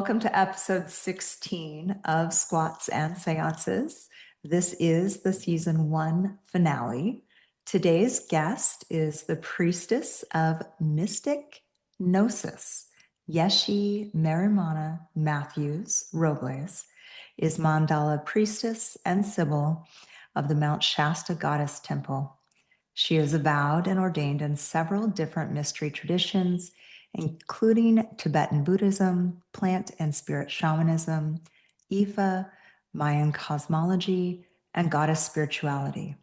Welcome to episode 16 of Squats and Seances. This is the season 1 finale. Today's guest is the priestess of mystic Gnosis, Yeshe Meryemana Matthews Robles, is mandala priestess and sibyl of the Mount Shasta Goddess Temple. She is avowed and ordained in several different mystery traditions, including Tibetan Buddhism, plant and spirit shamanism, Ifa, Mayan cosmology, and goddess spirituality.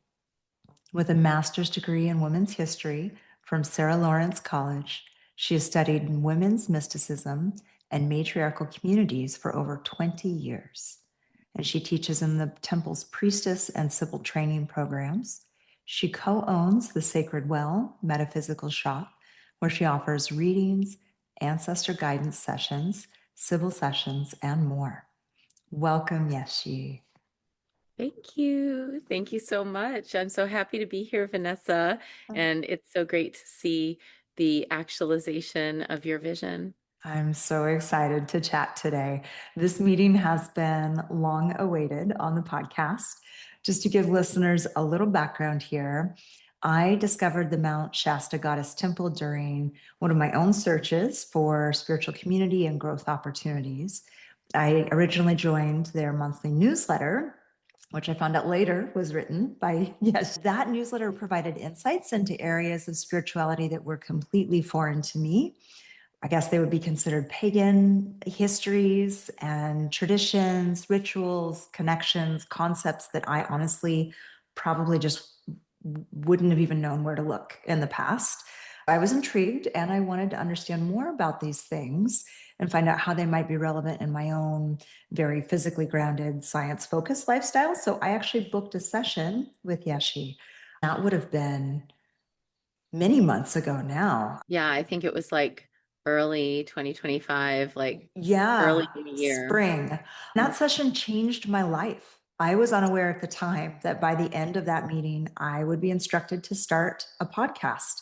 With a master's degree in women's history from Sarah Lawrence College, she has studied women's mysticism and matriarchal communities for over 20 years. And she teaches in the temple's priestess and sibyl training programs. She co-owns the Sacred Well Metaphysical Shop, where she offers readings, ancestor guidance sessions, sibyl sessions, and more. Welcome, Yeshi. Thank you. Thank you so much. I'm so happy to be here, Vanessa, and it's so great to see the actualization of your vision. I'm so excited to chat today. This meeting has been long awaited on the podcast. Just to give listeners a little background here, I discovered the Mount Shasta Goddess Temple during one of my own searches for spiritual community and growth opportunities. I originally joined their monthly newsletter, which I found out later was written by Yeshe. That newsletter provided insights into areas of spirituality that were completely foreign to me. I guess they would be considered pagan histories and traditions, rituals, connections, concepts that I honestly probably just wouldn't have even known where to look in the past. I was intrigued and I wanted to understand more about these things and find out how they might be relevant in my own very physically grounded, science-focused lifestyle. So I actually booked a session with Yeshi. That would have been many months ago now. Yeah, I think it was like early 2025, like Yeah, early new year. spring. That session changed my life. I was unaware at the time that by the end of that meeting, I would be instructed to start a podcast.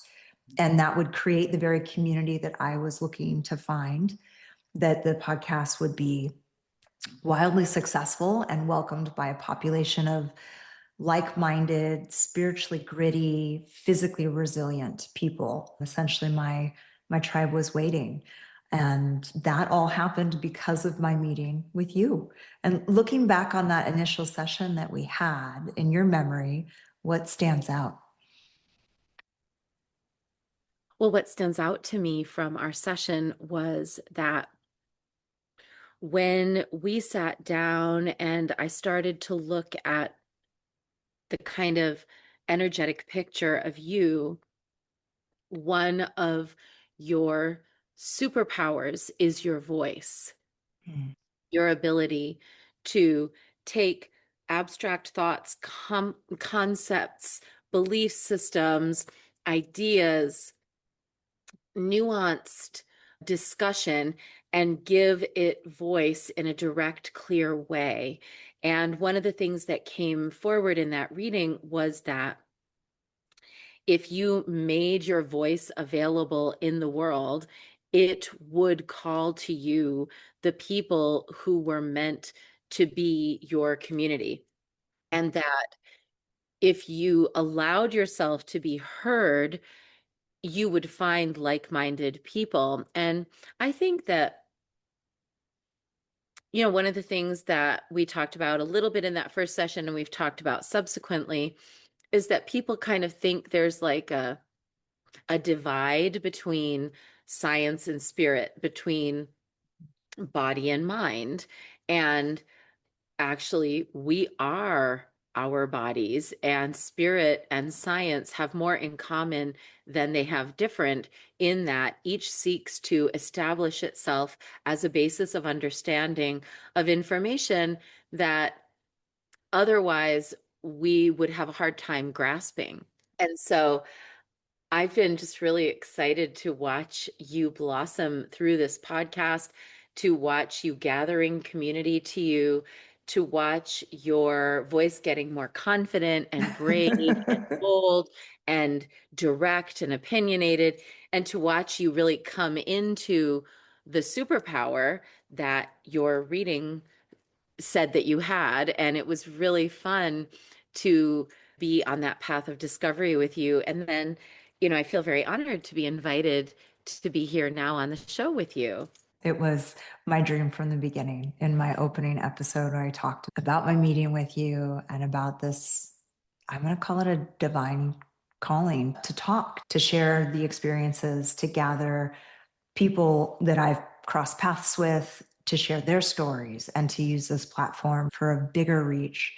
And that would create the very community that I was looking to find, that the podcast would be wildly successful and welcomed by a population of like-minded, spiritually gritty, physically resilient people. Essentially, my tribe was waiting. And that all happened because of my meeting with you. And looking back on that initial session that we had, in your memory, what stands out? Well, what stands out to me from our session was that when we sat down and I started to look at the kind of energetic picture of you, one of your superpowers is your voice, Hmm. your ability to take abstract thoughts, concepts, belief systems, ideas, nuanced discussion, and give it voice in a direct, clear way. And one of the things that came forward in that reading was that if you made your voice available in the world, it would call to you the people who were meant to be your community. And that if you allowed yourself to be heard, you would find like-minded people. And I think that, one of the things that we talked about a little bit in that first session and we've talked about subsequently is that people kind of think there's like a divide between science and spirit, between body and mind. And actually, we are our bodies, and spirit and science have more in common than they have different, in that each seeks to establish itself as a basis of understanding of information that otherwise we would have a hard time grasping. And so I've been just really excited to watch you blossom through this podcast, to watch you gathering community to you, to watch your voice getting more confident and brave and bold and direct and opinionated, and to watch you really come into the superpower that your reading said that you had. And it was really fun to be on that path of discovery with you. And then, I feel very honored to be invited to be here now on the show with you. It was my dream from the beginning. In my opening episode, where I talked about my meeting with you and about this, I'm going to call it a divine calling to talk, to share the experiences, to gather people that I've crossed paths with, to share their stories, and to use this platform for a bigger reach.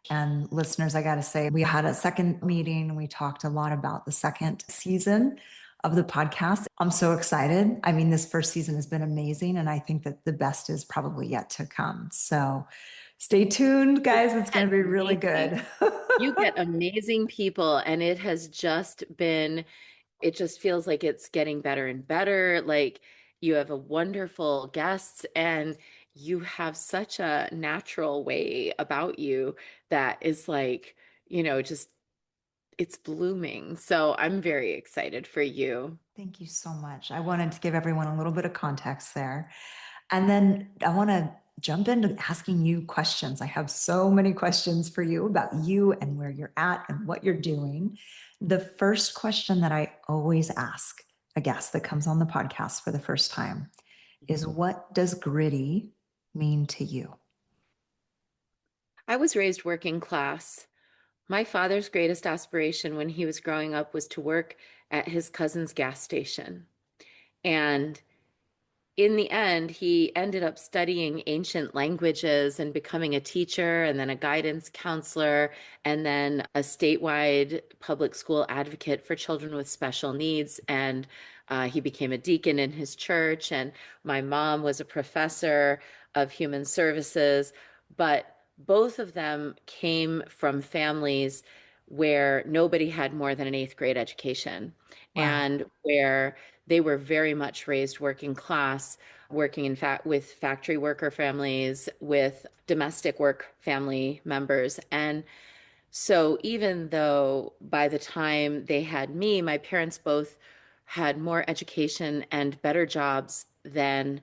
And listeners, I got to say, we had a second meeting. We talked a lot about the second season of the podcast. I'm so excited. I mean, this first season has been amazing, and I think that the best is probably yet to come. So stay tuned, guys. It's going to be really Amazing. good. You get amazing people, and it has just been, it just feels like it's getting better and better. Like you have a wonderful guests, and you have such a natural way about you that is like, just it's blooming. So I'm very excited for you. Thank you so much. I wanted to give everyone a little bit of context there. And then I want to jump into asking you questions. I have so many questions for you about you and where you're at and what you're doing. The first question that I always ask a guest that comes on the podcast for the first time is, what does gritty mean to you? I was raised working class. My father's greatest aspiration when he was growing up was to work at his cousin's gas station. And in the end, he ended up studying ancient languages and becoming a teacher and then a guidance counselor and then a statewide public school advocate for children with special needs. And he became a deacon in his church. And my mom was a professor of human services. But both of them came from families where nobody had more than an eighth grade education Wow. and where they were very much raised working class, working in fact with factory worker families, with domestic work family members. And so even though by the time they had me, my parents both had more education and better jobs than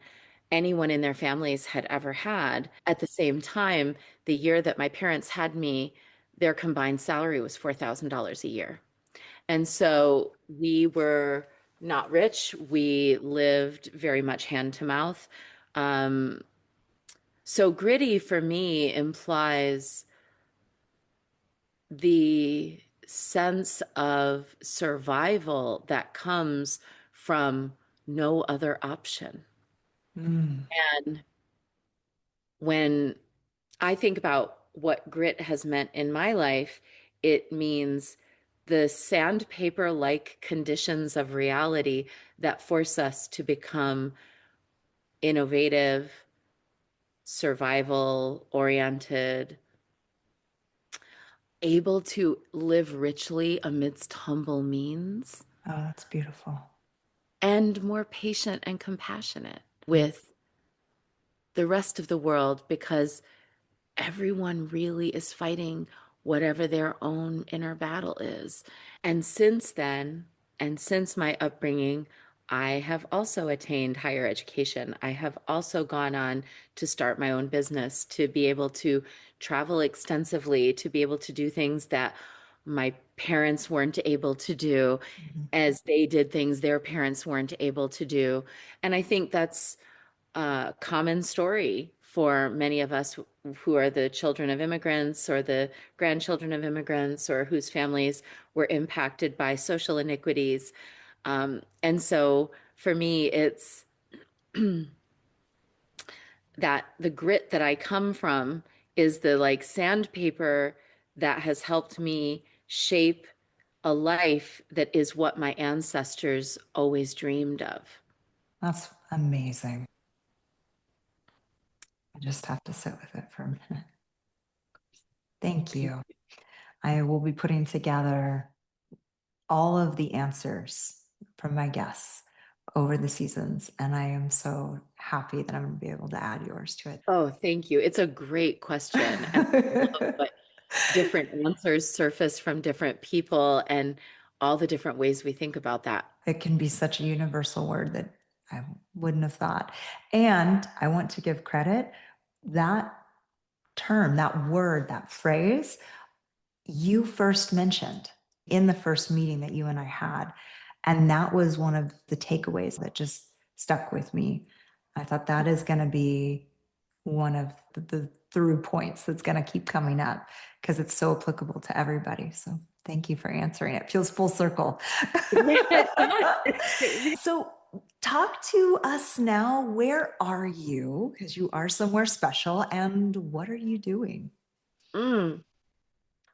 anyone in their families had ever had. At the same time, the year that my parents had me, their combined salary was $4,000 a year. And so we were not rich. We lived very much hand to mouth. Um, so gritty for me implies the sense of survival that comes from no other option. Mm. And when I think about what grit has meant in my life, it means the sandpaper like conditions of reality that force us to become innovative, survival oriented, able to live richly amidst humble means, Oh, that's beautiful. and more patient and compassionate Mm. with the rest of the world because everyone really is fighting whatever their own inner battle is. And since then, and since my upbringing, I have also attained higher education. I have also gone on to start my own business, to be able to travel extensively, to be able to do things that my parents weren't able to do, Mhm. as they did things their parents weren't able to do. And I think that's a common story for many of us who are the children of immigrants or the grandchildren of immigrants or whose families were impacted by social iniquities. And so for me, it's that the grit that I come from is the like sandpaper that has helped me shape a life that is what my ancestors always dreamed of. That's amazing. I just have to sit with it for a minute. Thank you. I will be putting together all of the answers from my guests over the seasons, and I am so happy that I'm going to be able to add yours to Oh, thank you. It's a great question. And I love it. what different answers surface from different people and all the different ways we think about that. It can be such a universal word that I wouldn't have thought. And I want to give credit that term, that word, that phrase you first mentioned in the first meeting that you and I had. And that was one of the takeaways that just stuck with me. I thought that is going to be one of the through points that's going to keep coming up because it's so applicable to everybody. So thank you for answering. It feels full circle. Yeah, it does. So talk to us now. Where are you? Because you are somewhere special. And what are you doing? Mm.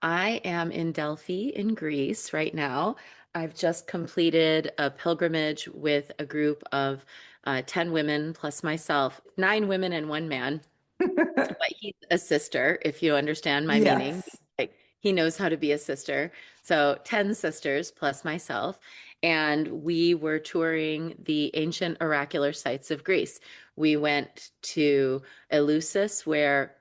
I am in Delphi in Greece right now. I've just completed a pilgrimage with a group of 10 women plus myself, 9 women and 1 man. But he's a sister, if you understand my meaning. Yes. Like he knows how to be a sister. So 10 sisters plus myself. And we were touring the ancient oracular sites of Greece. We went to Eleusis, where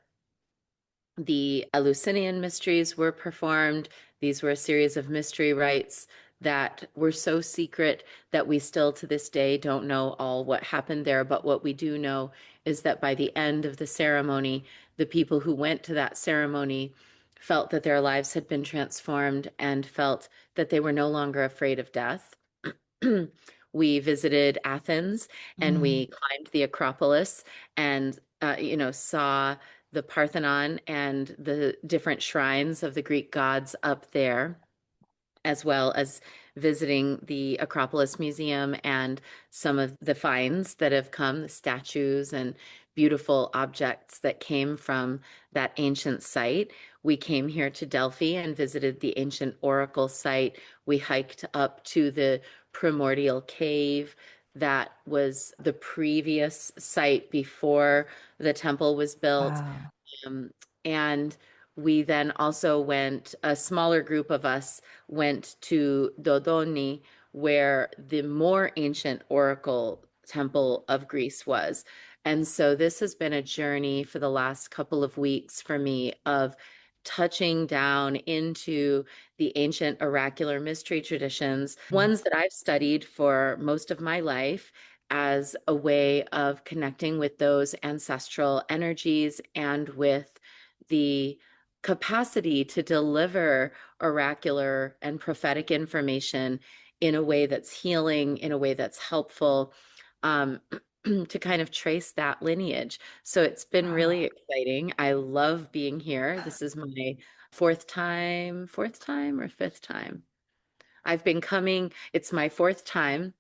the Eleusinian mysteries were performed. These were a series of mystery rites that were so secret that we still to this day don't know all what happened there. But what we do know is that by the end of the ceremony, the people who went to that ceremony felt that their lives had been transformed and felt that they were no longer afraid of death. We visited Athens and Mm. we climbed the Acropolis and saw the Parthenon and the different shrines of the Greek gods up there, as well as visiting the Acropolis Museum and some of the finds that have come, the statues and beautiful objects that came from that ancient site. We came here to Delphi and visited the ancient oracle site. We hiked up to the primordial cave that was the previous site before the temple was built. Wow. Um, and we then also went, a smaller group of us went to Dodoni, where the more ancient oracle temple of Greece was. And so this has been a journey for the last couple of weeks for me of touching down into the ancient oracular mystery traditions, ones that I've studied for most of my life as a way of connecting with those ancestral energies and with the capacity to deliver oracular and prophetic information in a way that's healing, in a way that's helpful, um, to kind of trace that lineage. So it's been Wow. really exciting. I love being here. This is my fourth time or fifth time. I've been coming, it's my fourth time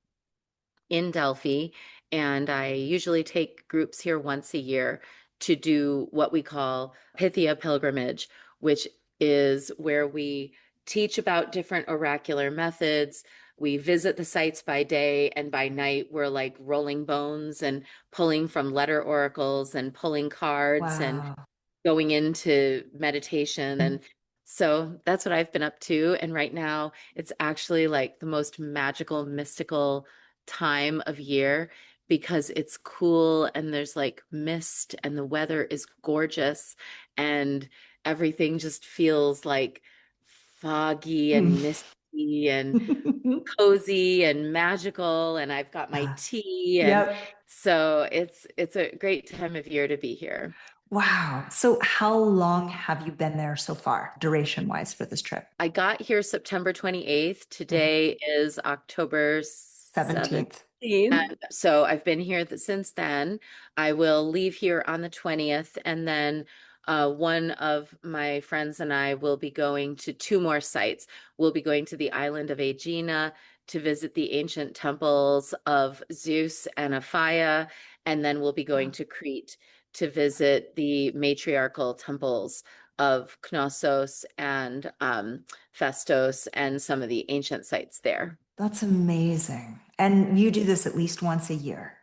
in Delphi, and I usually take groups here once a year to do what we call Pythia pilgrimage, which is where we teach about different oracular methods. We visit the sites by day, and by night, we're like rolling bones and pulling from letter oracles and pulling cards and Wow. going into meditation. And so that's what I've been up to. And right now, it's actually like the most magical, mystical time of year because it's cool and there's like mist and the weather is gorgeous and everything just feels like foggy and misty and cozy and magical. And I've got my Yeah. tea, and Yep. so it's a great time of year to be here. Wow. So how long have you been there so far, duration wise for this trip? I got here September 28th. Today is October 17th. 17th. And so I've been here since then. I will leave here on the 20th, and then one of my friends and I will be going to 2 more sites. We'll be going to the island of Aegina to visit the ancient temples of Zeus and Aphaia, and then we'll be going to Crete to visit the matriarchal temples of Knossos and Festos and some of the ancient sites there. That's amazing. And you do this at least once a year.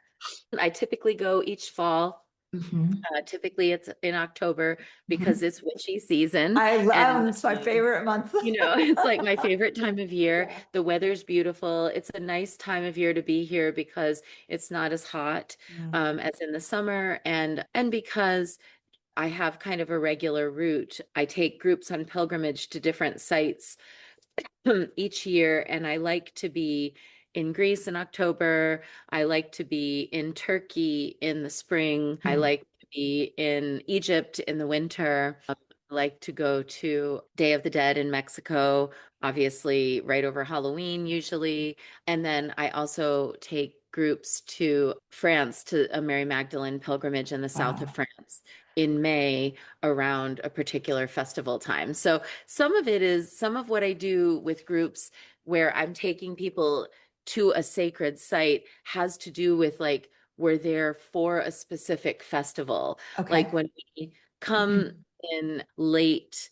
I typically go each fall. Mhm. Typically, it's in October because Mhm. it's witchy season. I And, love, it's my favorite month. it's like my favorite time of year. The weather's beautiful. It's a nice time of year to be here because it's not as hot Mm. as in the summer. And because I have kind of a regular route, I take groups on pilgrimage to different sites each year, and I like to be in Greece in October. I like to be in Turkey in the spring. I Hmm. like to be in Egypt in the winter. I like to go to Day of the Dead in Mexico, obviously right over Halloween usually. And then I also take groups to France to a Mary Magdalene pilgrimage in the south of Wow. France in May around a particular festival time. So some of it is some of what I do with groups where I'm taking people to a sacred site has to do with like we're there for a specific festival. Like Okay. when we come in late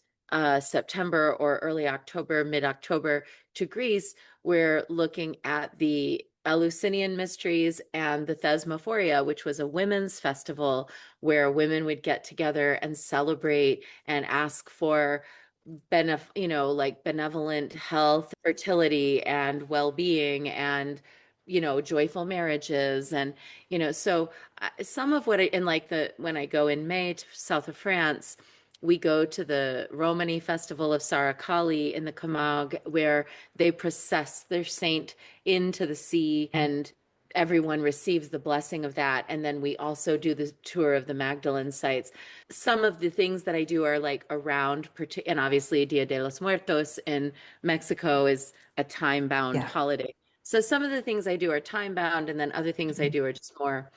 September or early October, mid-October to Greece, we're looking at the Eleusinian Mysteries and the Thesmophoria, which was a women's festival where women would get together and celebrate and ask for like benevolent health, fertility, and well-being, and joyful marriages, and so some of what I in like the when I go in May to south of France, we go to the Romani festival of Sarakali in the Camargue, where they process their saint into the sea, and everyone receives the blessing of that. And then we also do the tour of the Magdalene sites. Some of the things that I do are like around, and obviously Dia de los Muertos in Mexico is a time-bound Yeah. holiday. So some of the things I do are time-bound, and then other things I Mhm. do are just more,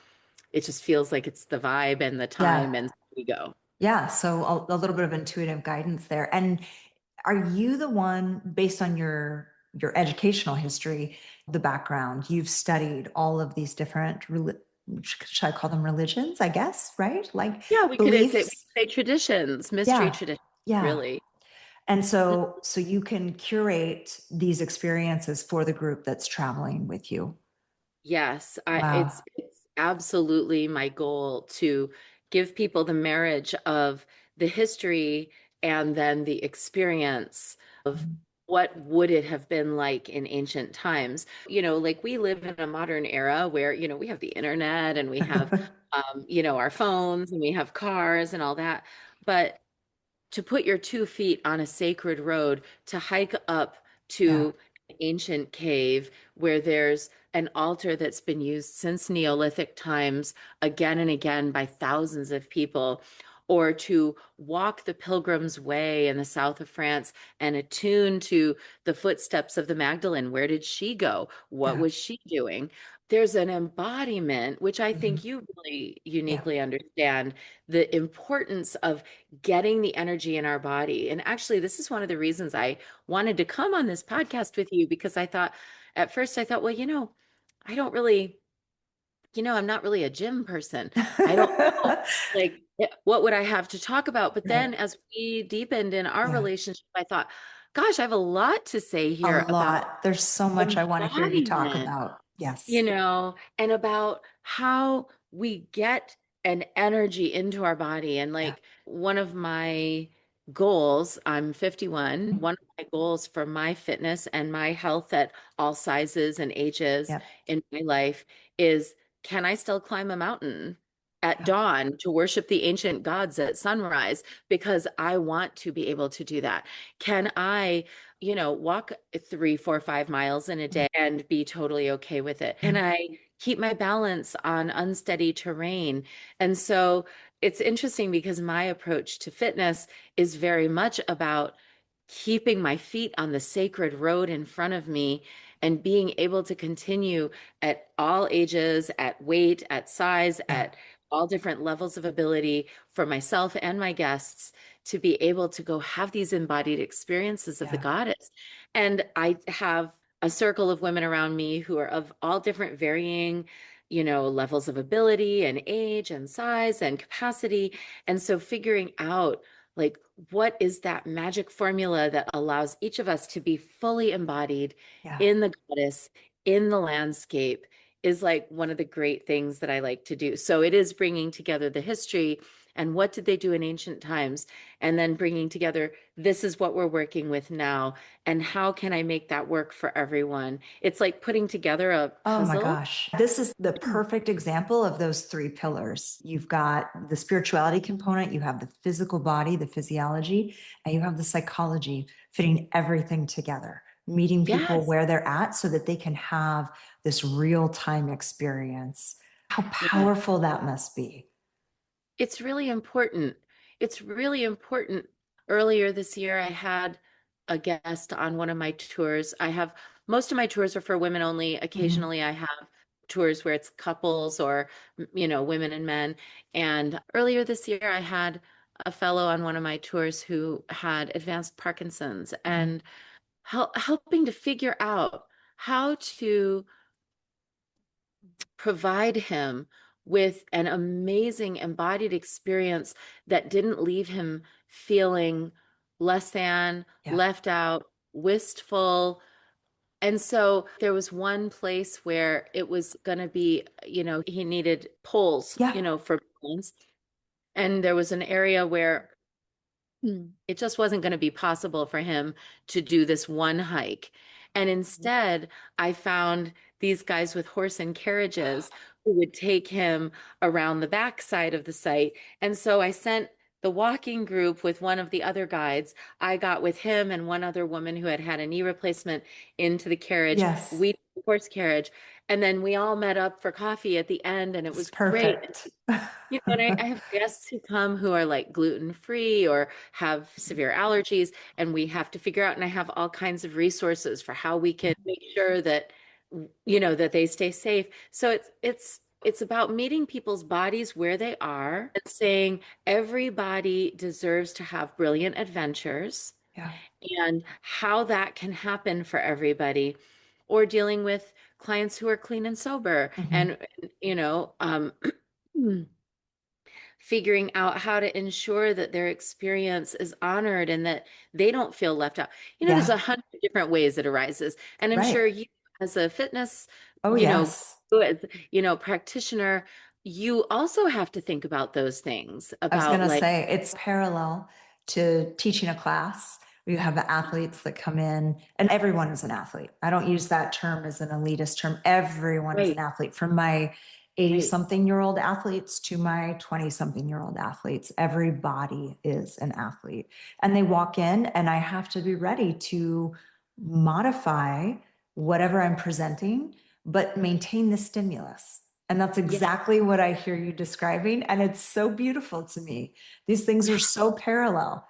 it just feels like it's the vibe and the time, Yeah. and we go. Yeah. So a little bit of intuitive guidance there. And are you the one, based on your educational history, the background, you've studied all of these different, should I call them religions, I guess, right? Like Yeah, we beliefs? could say traditions, mystery Yeah. traditions, Yeah. really. And so you can curate these experiences for the group that's traveling with you. Yes, Wow. it's absolutely my goal to give people the marriage of the history and then the experience of Mhm. what would it have been like in ancient times. Like we live in a modern era where, we have the internet and we have, our phones and we have cars and all that. But to put your 2 feet on a sacred road, to hike up Yeah. to an ancient cave where there's an altar that's been used since Neolithic times again and again by thousands of people, or to walk the Pilgrim's Way in the south of France and attune to the footsteps of the Magdalene. Where did she go? What Yeah. was she doing? There's an embodiment, which I Mhm. think you really Yeah. uniquely understand, the importance of getting the energy in our body. And actually, this is one of the reasons I wanted to come on this podcast with you, because at first I thought, well, I don't really, I'm not really a gym person. I don't know, like, what would I have to talk about? But Right. then as we deepened in our Yeah. relationship, I thought, gosh, I have a lot to say A here about lot. There's so much I want to hear you talk embodiment, about. Yes. and about how we get an energy into our body. And Yeah. like one of my goals, I'm 51, one of my goals for my fitness and my health at all sizes and ages Yep. in my life is, can I still climb a mountain at Yeah. dawn to worship the ancient gods at sunrise? Because I want to be able to do that. Can I walk 3, 4, 5 miles in a day and be totally okay with it? And I keep my balance on unsteady terrain. And so it's interesting because my approach to fitness is very much about keeping my feet on the sacred road in front of me and being able to continue at all ages, at weight, at size, Yeah. at all different levels of ability for myself and my guests to be able to go have these embodied experiences of the Yeah. goddess. And I have a circle of women around me who are of all different varying, levels of ability and age and size and capacity. And so figuring out like what is that magic formula that allows each of us to be fully embodied Yeah. in the goddess, in the landscape, is like one of the great things that I like to do. So it is bringing together the history and what did they do in ancient times, and then bringing together, this is what we're working with now, and how can I make that work for everyone? It's like putting together a Oh my puzzle. gosh. This is the perfect example of those three pillars. You've got the spirituality component, you have the physical body, the physiology, and you have the psychology fitting everything together. meeting people Yes. where they're at so that they can have this real time experience. How Yeah. powerful that must be. It's really important. It's really important. Earlier this year, I had a guest on one of my tours. I have most of my tours are for women only. Mhm. Occasionally, I have tours where it's couples or, women and men. And earlier this year, I had a fellow on one of my tours who had advanced Parkinson's Mhm. and helping to figure out how to provide him with an amazing embodied experience that didn't leave him feeling less than, Yeah. left out, wistful. And so there was one place where it was going to be, he needed poles, Yeah. for balance. And there was an area where it just wasn't going to be possible for him to do this one hike. And instead, I found these guys with horse and carriages who would take him around the backside of the site. And so I sent the walking group with one of the other guides. I got with him and one other woman who had had a knee replacement into the carriage. Yes. We took the horse carriage. And then we all met up for coffee at the end, and it It's was great. perfect. And I have guests who come who are like gluten free or have severe allergies, and we have to figure out, and I have all kinds of resources for how we can make sure that, that they stay safe. So it's about meeting people's bodies where they are and saying everybody deserves to have brilliant adventures Yeah. and how that can happen for everybody, or dealing with clients who are clean and sober Mhm. and, you know, um, figuring out how to ensure that their experience is honored and that they don't feel left out. There's Yeah. 100 different ways it arises. And I'm Right. sure you, as a fitness, Oh, you know, yes. as, practitioner, you also have to think about those things I was going about to like, say it's parallel to teaching a class. You have the athletes that come in, and everyone is an athlete. I don't use that term as an elitist term. Everyone is an right, athlete, from my 80 right. something year old athletes to my 20 something year old athletes. Everybody is an athlete. And they walk in, and I have to be ready to modify whatever I'm presenting, but maintain the stimulus. And that's Yeah. exactly what I hear you describing. And it's so beautiful to me. These things are so parallel.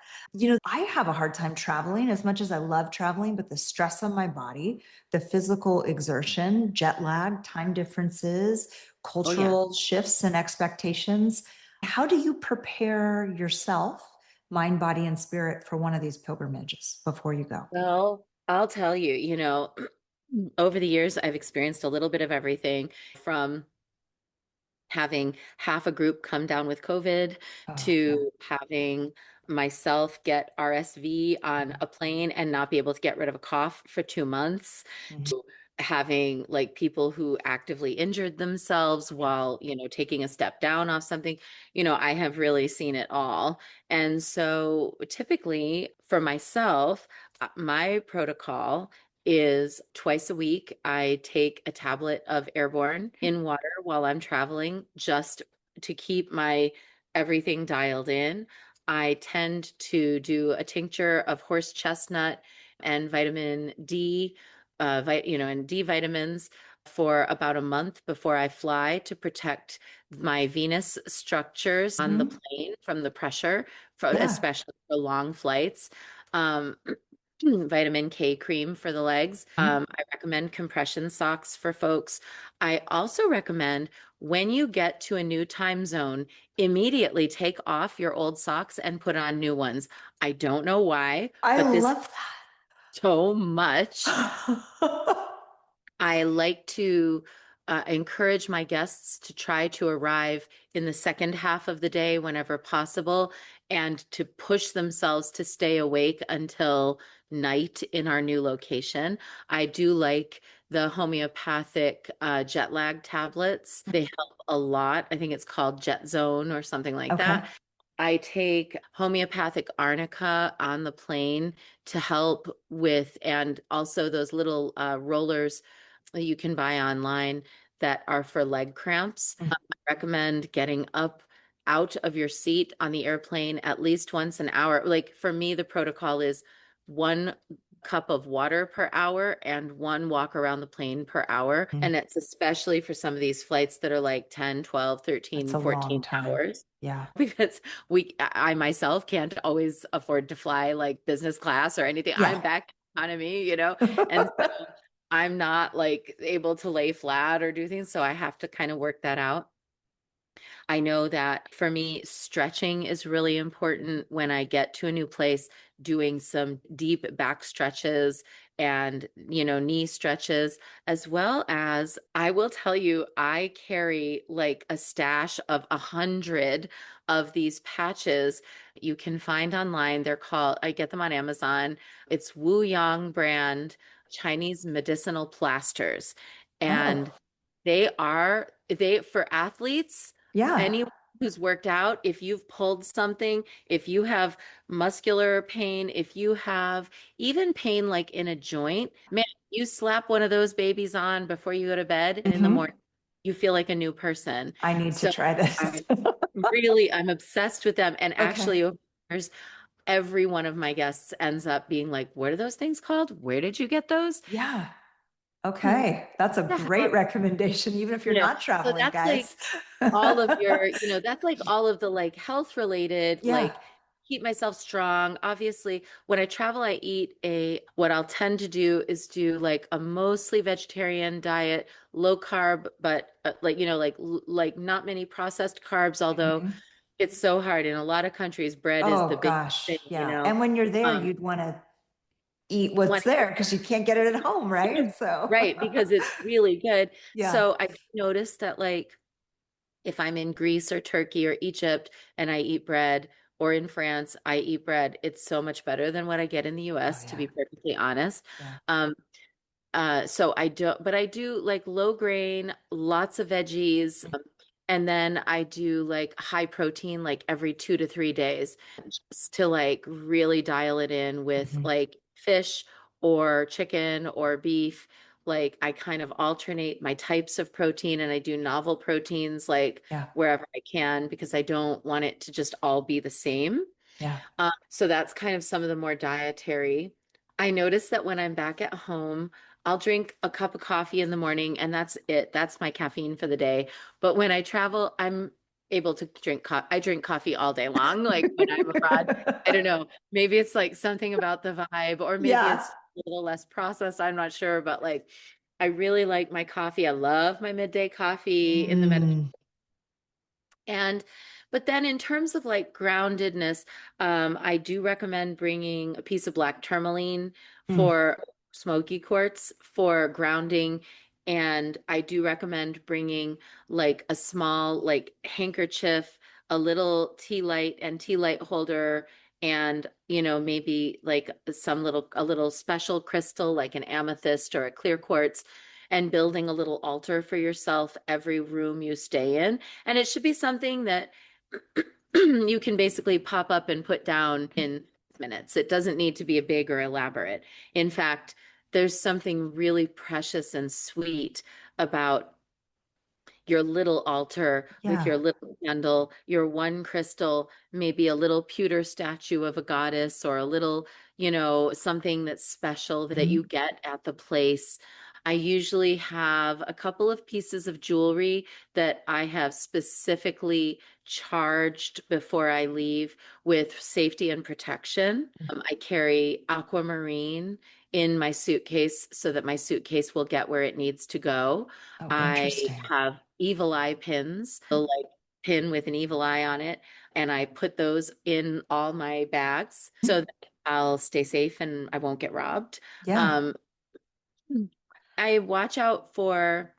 I have a hard time traveling as much as I love traveling, but the stress on my body, the physical exertion, jet lag, time differences, Oh, yeah. cultural shifts and expectations. How do you prepare yourself, mind, body, and spirit for one of these pilgrimages before you go? Well, I'll tell you, over the years, I've experienced a little bit of everything from having half a group come down with COVID Oh, yeah. to having myself get RSV on Mhm. a plane and not be able to get rid of a cough for 2 months, Mhm. to having like people who actively injured themselves while, taking a step down off something. I have really seen it all. And so typically for myself, my protocol is twice a week. I take a tablet of airborne in water while I'm traveling just to keep my everything dialed in. I tend to do a tincture of horse chestnut and vitamin D, and D vitamins for about a month before I fly to protect my venous structures on the Mhm. plane from the pressure, Yeah. especially for long flights. Um, Vitamin K cream for the legs. I recommend compression socks for folks. I also recommend when you get to a new time zone, immediately take off your old socks and put on new ones. I don't know why, I but this love so much. that. I like to encourage my guests to try to arrive in the second half of the day whenever possible and to push themselves to stay awake until night in our new location. I do like the homeopathic jet lag tablets. They help a lot. I think it's called Jet Zone or something like Okay. that. I take homeopathic arnica on the plane to help with, and also those little rollers that you can buy online that are for leg cramps. I recommend getting up out of your seat on the airplane at least once an hour. Like for me, the protocol is one cup of water per hour and 1 walk around the plane per hour. Mm. And it's especially for some of these flights that are like 10, 12, That's 13, a long 14 time. hours. Yeah. Because I myself can't always afford to fly like business class or anything. I'm Yeah. back economy, and so I'm not like able to lay flat or do things. So I have to kind of work that out. I know that for me, stretching is really important when I get to a new place, doing some deep back stretches and, knee stretches, as well as I will tell you, I carry like a stash of 100 of these patches you can find online. I get them on Amazon. It's Wu Yang brand Chinese medicinal plasters. And Oh, for athletes, yeah. anyone who's worked out, if you've pulled something, if you have muscular pain, if you have even pain like in a joint, man, you slap one of those babies on before you go to bed and in the Hmm. morning, you feel like a new person. I need to So try this. I I'm obsessed with them. And Okay. actually, over the years, every one of my guests ends up being like, what are those things called? Where did you get those? Yeah. Hmm, Okay. That's a the great heck? recommendation, even if you're not So traveling, that's like guys. all of your, that's like all of the like health related, Yeah. like keep myself strong. Obviously, when I travel, what I'll tend to do is do like a mostly vegetarian diet, low carb, but like, like not many processed carbs, although Mhm. it's so hard. In a lot of countries, bread is the Oh, big thing, gosh. Yeah. And when you're there, um, you'd want to eat what's one, there because you can't get it at home, right? So, right, because it's really good. yeah. So I noticed that like, if I'm in Greece or Turkey or Egypt and I eat bread, or in France, I eat bread, it's so much better than what I get in the Oh, US, to yeah. be perfectly honest. Yeah. Um, so but I do like low grain, lots of veggies, and then I do like high protein like every 2 to 3 days just to like really dial it in with Mhm. like fish or chicken or beef. Like I kind of alternate my types of protein and I do novel proteins like Yeah. wherever I can because I don't want it to just all be the same. Yeah. So that's kind of some of the more dietary. I notice that when I'm back at home, I'll drink a cup of coffee in the morning and that's it. That's my caffeine for the day. But when I travel, I'm able to drink I drink coffee all day long. Like when I'm abroad, I don't know. Maybe it's like something about the vibe, or maybe Yeah. it's a little less processed. I'm not sure, but like I really like my coffee. I love my midday coffee in the Mm. and but then in terms of like groundedness, I do recommend bringing a piece of black tourmaline Mm. for smoky quartz for grounding. And I do recommend bringing like a small like handkerchief, a little tea light and tea light holder, and maybe like a little special crystal like an amethyst or a clear quartz, and building a little altar for yourself every room you stay in. And it should be something that you can basically pop up and put down in minutes. It doesn't need to be a big or elaborate. In fact, there's something really precious and sweet about your little altar with Yeah. your little candle, your one crystal, maybe a little pewter statue of a goddess or a little, something that's special that you Mhm. get at the place. I usually have a couple of pieces of jewelry that I have specifically charged before I leave with safety and protection. I carry aquamarine in my suitcase so that my suitcase will get where it needs to go. Oh, I interesting. have evil eye pins, a like pin with an evil eye on it, and I put those in all my bags so that I'll stay safe and I won't get robbed. Yeah. Um, I watch out for,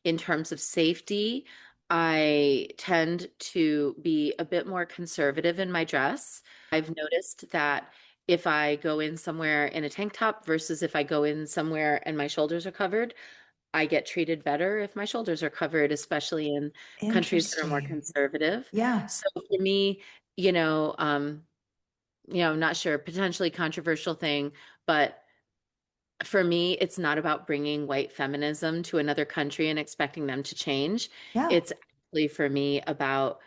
in terms of safety, I tend to be a bit more conservative in my dress. I've noticed that if I go in somewhere in a tank top versus if I go in somewhere and my shoulders are covered, I get treated better if my shoulders are covered, especially in countries that are more Interesting. conservative. Yeah. So for me, I'm not sure, potentially controversial thing, but for me, it's not about bringing white feminism to another country and expecting them to change. Yeah. It's actually for me about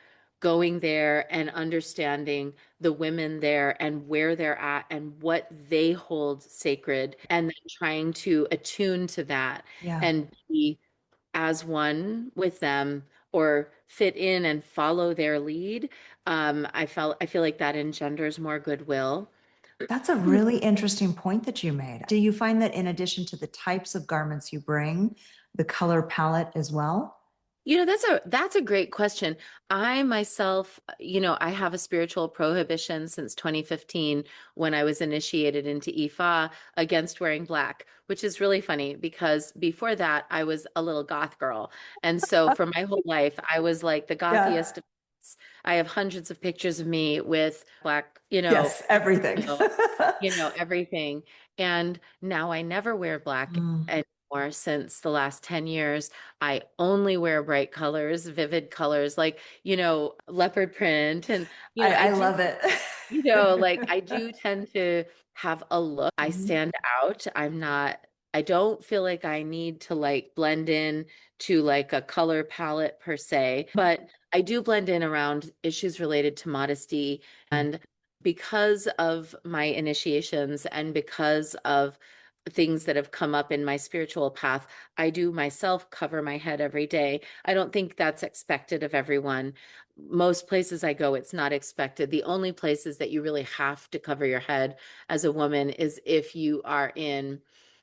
going there and understanding the women there and where they're at and what they hold sacred, and then trying to attune to that Yeah. and be as one with them or fit in and follow their lead. I feel like that engenders more goodwill. That's a really interesting point that you made. Do you find that in addition to the types of garments you bring, the color palette as well? That's a great question. I myself, I have a spiritual prohibition since 2015 when I was initiated into Ifa against wearing black, which is really funny because before that I was a little goth girl. And so for my whole life, I was like the Yeah. gothiest of kids. I have hundreds of pictures of me with black, Yes, everything. know, everything. And now I never wear black Mm. anymore since the last 10 years. I only wear bright colors, vivid colors, like, leopard print. And, I I do, love it. like I do tend to have a look. I Mhm. stand out. I don't feel like I need to like blend in to like a color palette per se, but I do blend in around issues related to modesty. And because of my initiations and because of things that have come up in my spiritual path, I do myself cover my head every day. I don't think that's expected of everyone. Most places I go, it's not expected. The only places that you really have to cover your head as a woman is if you are in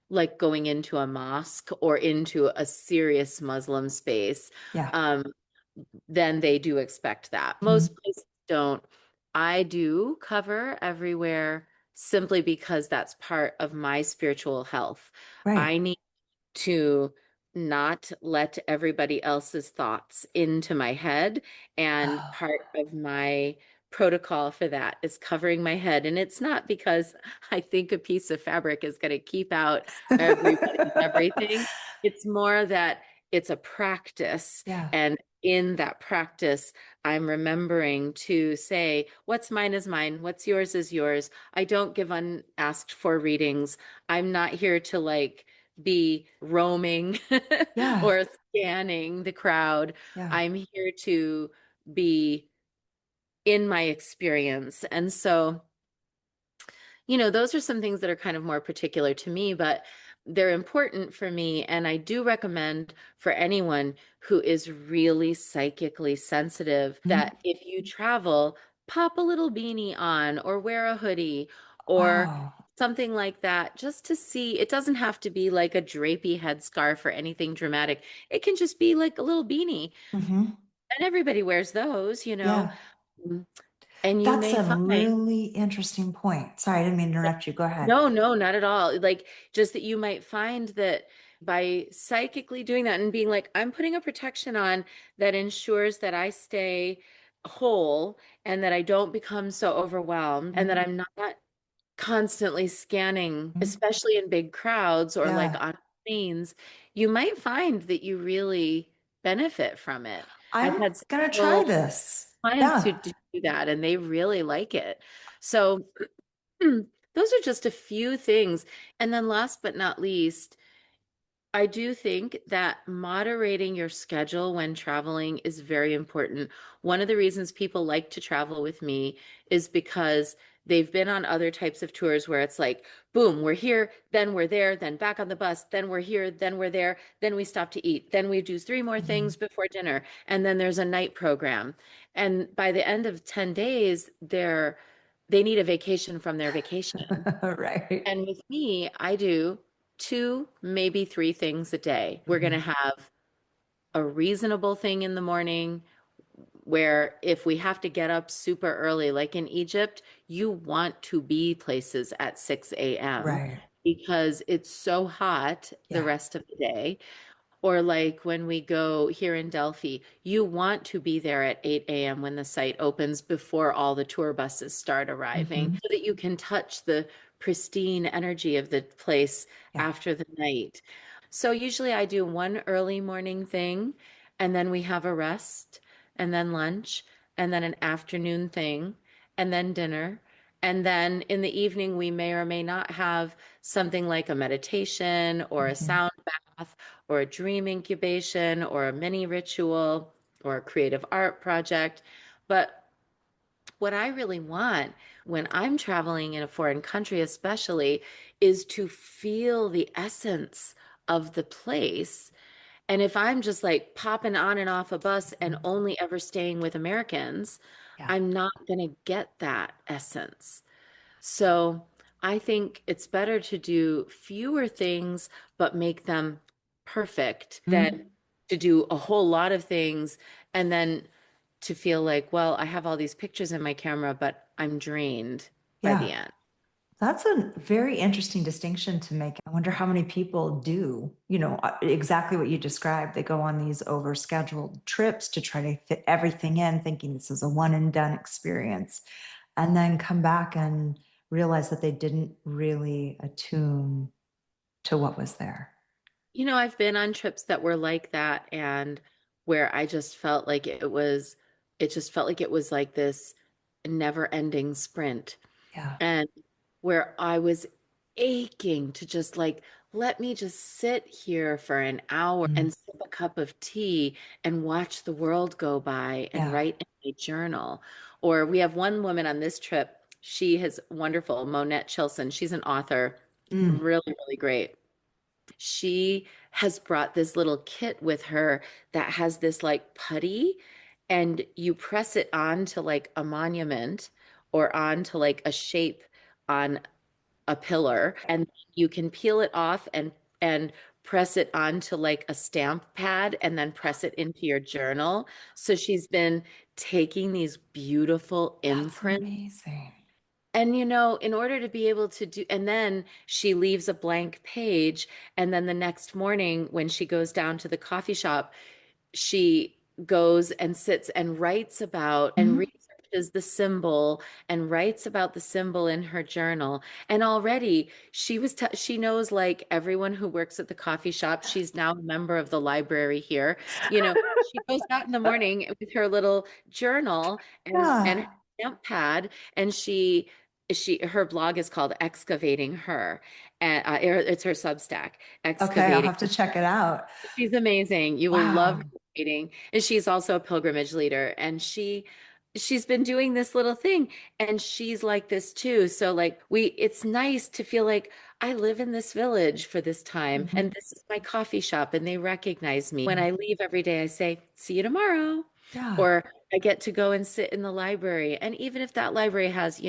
like going into a mosque or into a serious Muslim space. Yeah. Um, then they do expect that. Mhm. Most places don't. I do cover everywhere simply because that's part of my spiritual health. Right. I need to not let everybody else's thoughts into my head. And Oh. part of my protocol for that is covering my head. And it's not because I think a piece of fabric is going to keep out everybody's everything. It's more that it's a practice. Yeah. And in that practice, I'm remembering to say, what's mine is mine, what's yours is yours. I don't give unasked for readings. I'm not here to like be roaming Yeah. or scanning the crowd. Yeah. I'm here to be in my experience. And so, those are some things that are kind of more particular to me, but they're important for me. And I do recommend for anyone who is really psychically sensitive Mhm. that if you travel, pop a little beanie on or wear a hoodie or Wow. something like that, just to see. It doesn't have to be like a drapey headscarf or anything dramatic. It can just be like a little beanie. Hmm. And everybody wears those. Yeah. Mm, And you That's may a find really interesting point. Sorry, I didn't mean to interrupt you. Go ahead. no, no, not at all. Like, just that you might find that by psychically doing that and being like, I'm putting a protection on that ensures that I stay whole and that I don't become so overwhelmed and that Mhm. I'm not constantly scanning, Mhm. especially in big crowds or like Yeah. on planes, you might find that you really benefit from it. I've I'm had gonna try several this. clients who Yeah. do that and they really like it. So, those are just a few things. And then last but not least, I do think that moderating your schedule when traveling is very important. One of the reasons people like to travel with me is because they've been on other types of tours where it's like, boom, we're here, then we're there, then back on the bus, then we're here, then we're there, then we stop to eat, then we do three more Mhm. things before dinner, and then there's a night program. And by the end of 10 days, they need a vacation from their vacation. Right. And with me, I do two, maybe three things a day. We're going to Mhm. have a reasonable thing in the morning where if we have to get up super early, like in Egypt, you want to be places at 6 a.m. Right. because it's so hot the Yeah. rest of the day. Or like when we go here in Delphi, you want to be there at 8 a.m. when the site opens before all the tour buses start arriving Hmm. so that you can touch the pristine energy of the place Yeah. after the night. So usually I do one early morning thing, and then we have a rest, and then lunch, and then an afternoon thing, and then dinner. And then in the evening, we may or may not have something like a meditation or a Hmm. sound bath or a dream incubation or a mini ritual or a creative art project. But what I really want when I'm traveling in a foreign country, especially, is to feel the essence of the place. And if I'm just like popping on and off a bus and Mhm. only ever staying with Americans, Yeah. I'm not going to get that essence. So I think it's better to do fewer things, but make them perfect than to do a whole lot of things and then to feel like, well, I have all these pictures in my camera, but I'm drained by Yeah. the end. That's a very interesting distinction to make. I wonder how many people do, exactly what you described. They go on these overscheduled trips to try to fit everything in, thinking this is a one and done experience, and then come back and realize that they didn't really attune to what was there. I've been on trips that were like that and where I just felt like it was like this never-ending sprint. Yeah. And where I was aching to just like, let me just sit here for an hour Mm. and sip a cup of tea and watch the world go by and Yeah. write in a journal. Or we have one woman on this trip. She is wonderful, Monette Chilson. She's an author, Mm. really, really great. She has brought this little kit with her that has this like putty, and you press it onto like a monument or onto like a shape on a pillar, and you can peel it off and press it onto like a stamp pad and then press it into your journal. So she's been taking these beautiful That's imprints. amazing. And in order to be able to do, and then she leaves a blank page. And then the next morning, when she goes down to the coffee shop, she goes and sits and writes about and Mhm. researches the symbol and writes about the symbol in her journal. And already she knows like everyone who works at the coffee shop. She's now a member of the library here. She goes out in the morning with her little journal and her Yeah. stamp pad, and her blog is called Excavating Her, and it's her Substack, Okay, I'll Excavating. have to check it out. She's amazing. You will love her Wow. writing. And she's also a pilgrimage leader. And she's been doing this little thing, and she's like this too. So like it's nice to feel like I live in this village for this time Mhm. and this is my coffee shop and they recognize me. When I leave every day, I say, "See you tomorrow." Yeah. Or I get to go and sit in the library. And even if that library has,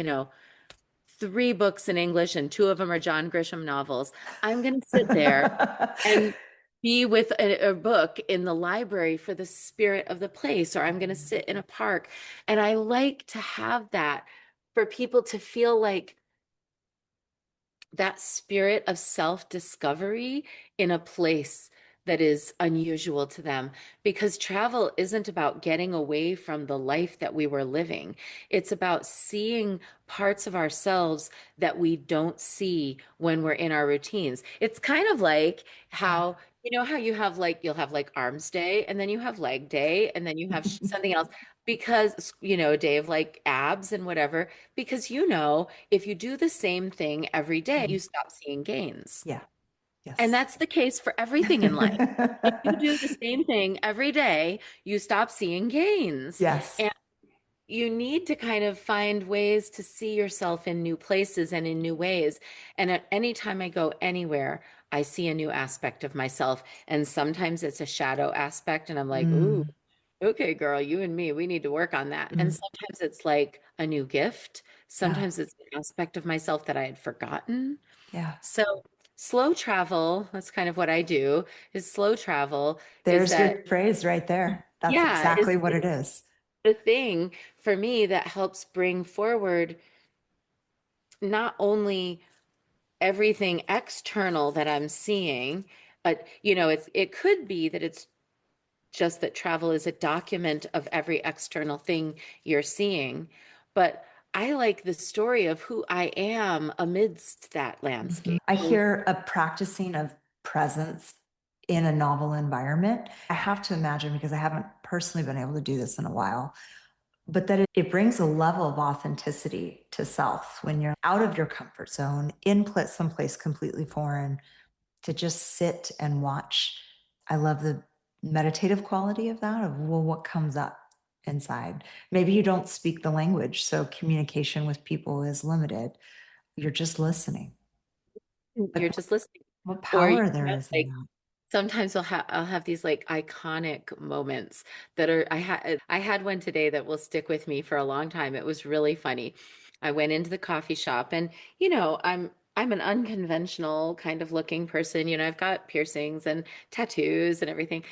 three books in English and two of them are John Grisham novels, I'm going to sit there and be with a book in the library for the spirit of the place, or I'm going to sit in a park. And I like to have that for people to feel like that spirit of self-discovery in a place that is unusual to them, because travel isn't about getting away from the life that we were living. It's about seeing parts of ourselves that we don't see when we're in our routines. It's kind of like Yeah. how how you have like you'll have like arms day and then you have leg day and then you have something else, because a day of like abs and whatever, because if you do the same thing every day, Mhm. you stop seeing gains. Yeah. And Yes. that's the case for everything in life. If you do the same thing every day, you stop seeing gains. Yes. And you need to kind of find ways to see yourself in new places and in new ways. And at any time I go anywhere, I see a new aspect of myself. And sometimes it's a shadow aspect, and I'm like, ooh, Mm. okay, girl, you and me, we need to work on that. And Mm. sometimes it's like a new gift. Yeah. Sometimes it's an aspect of myself that I had forgotten. Yeah. So slow travel, that's kind of what I do, is slow travel is There's your that, phrase right there. That's yeah, exactly is what it is. the thing for me that helps bring forward not only everything external that I'm seeing, but it could be that it's just that travel is a document of every external thing you're seeing. But I like the story of who I am amidst that Mhm. landscape. I hear a practicing of presence in a novel environment. I have to imagine, because I haven't personally been able to do this in a while, but that it brings a level of authenticity to self when you're out of your comfort zone, in someplace completely foreign, to just sit and watch. I love the meditative quality of that, of, well, what comes up? inside. Maybe you don't speak the language, so communication with people is limited. You're just listening. You're Like just listening. what Or, power there is in like that. sometimes I'll have these like iconic moments that are I had one today that will stick with me for a long time. It was really funny. I went into the coffee shop and I'm an unconventional kind of looking person. I've got piercings and tattoos and everything.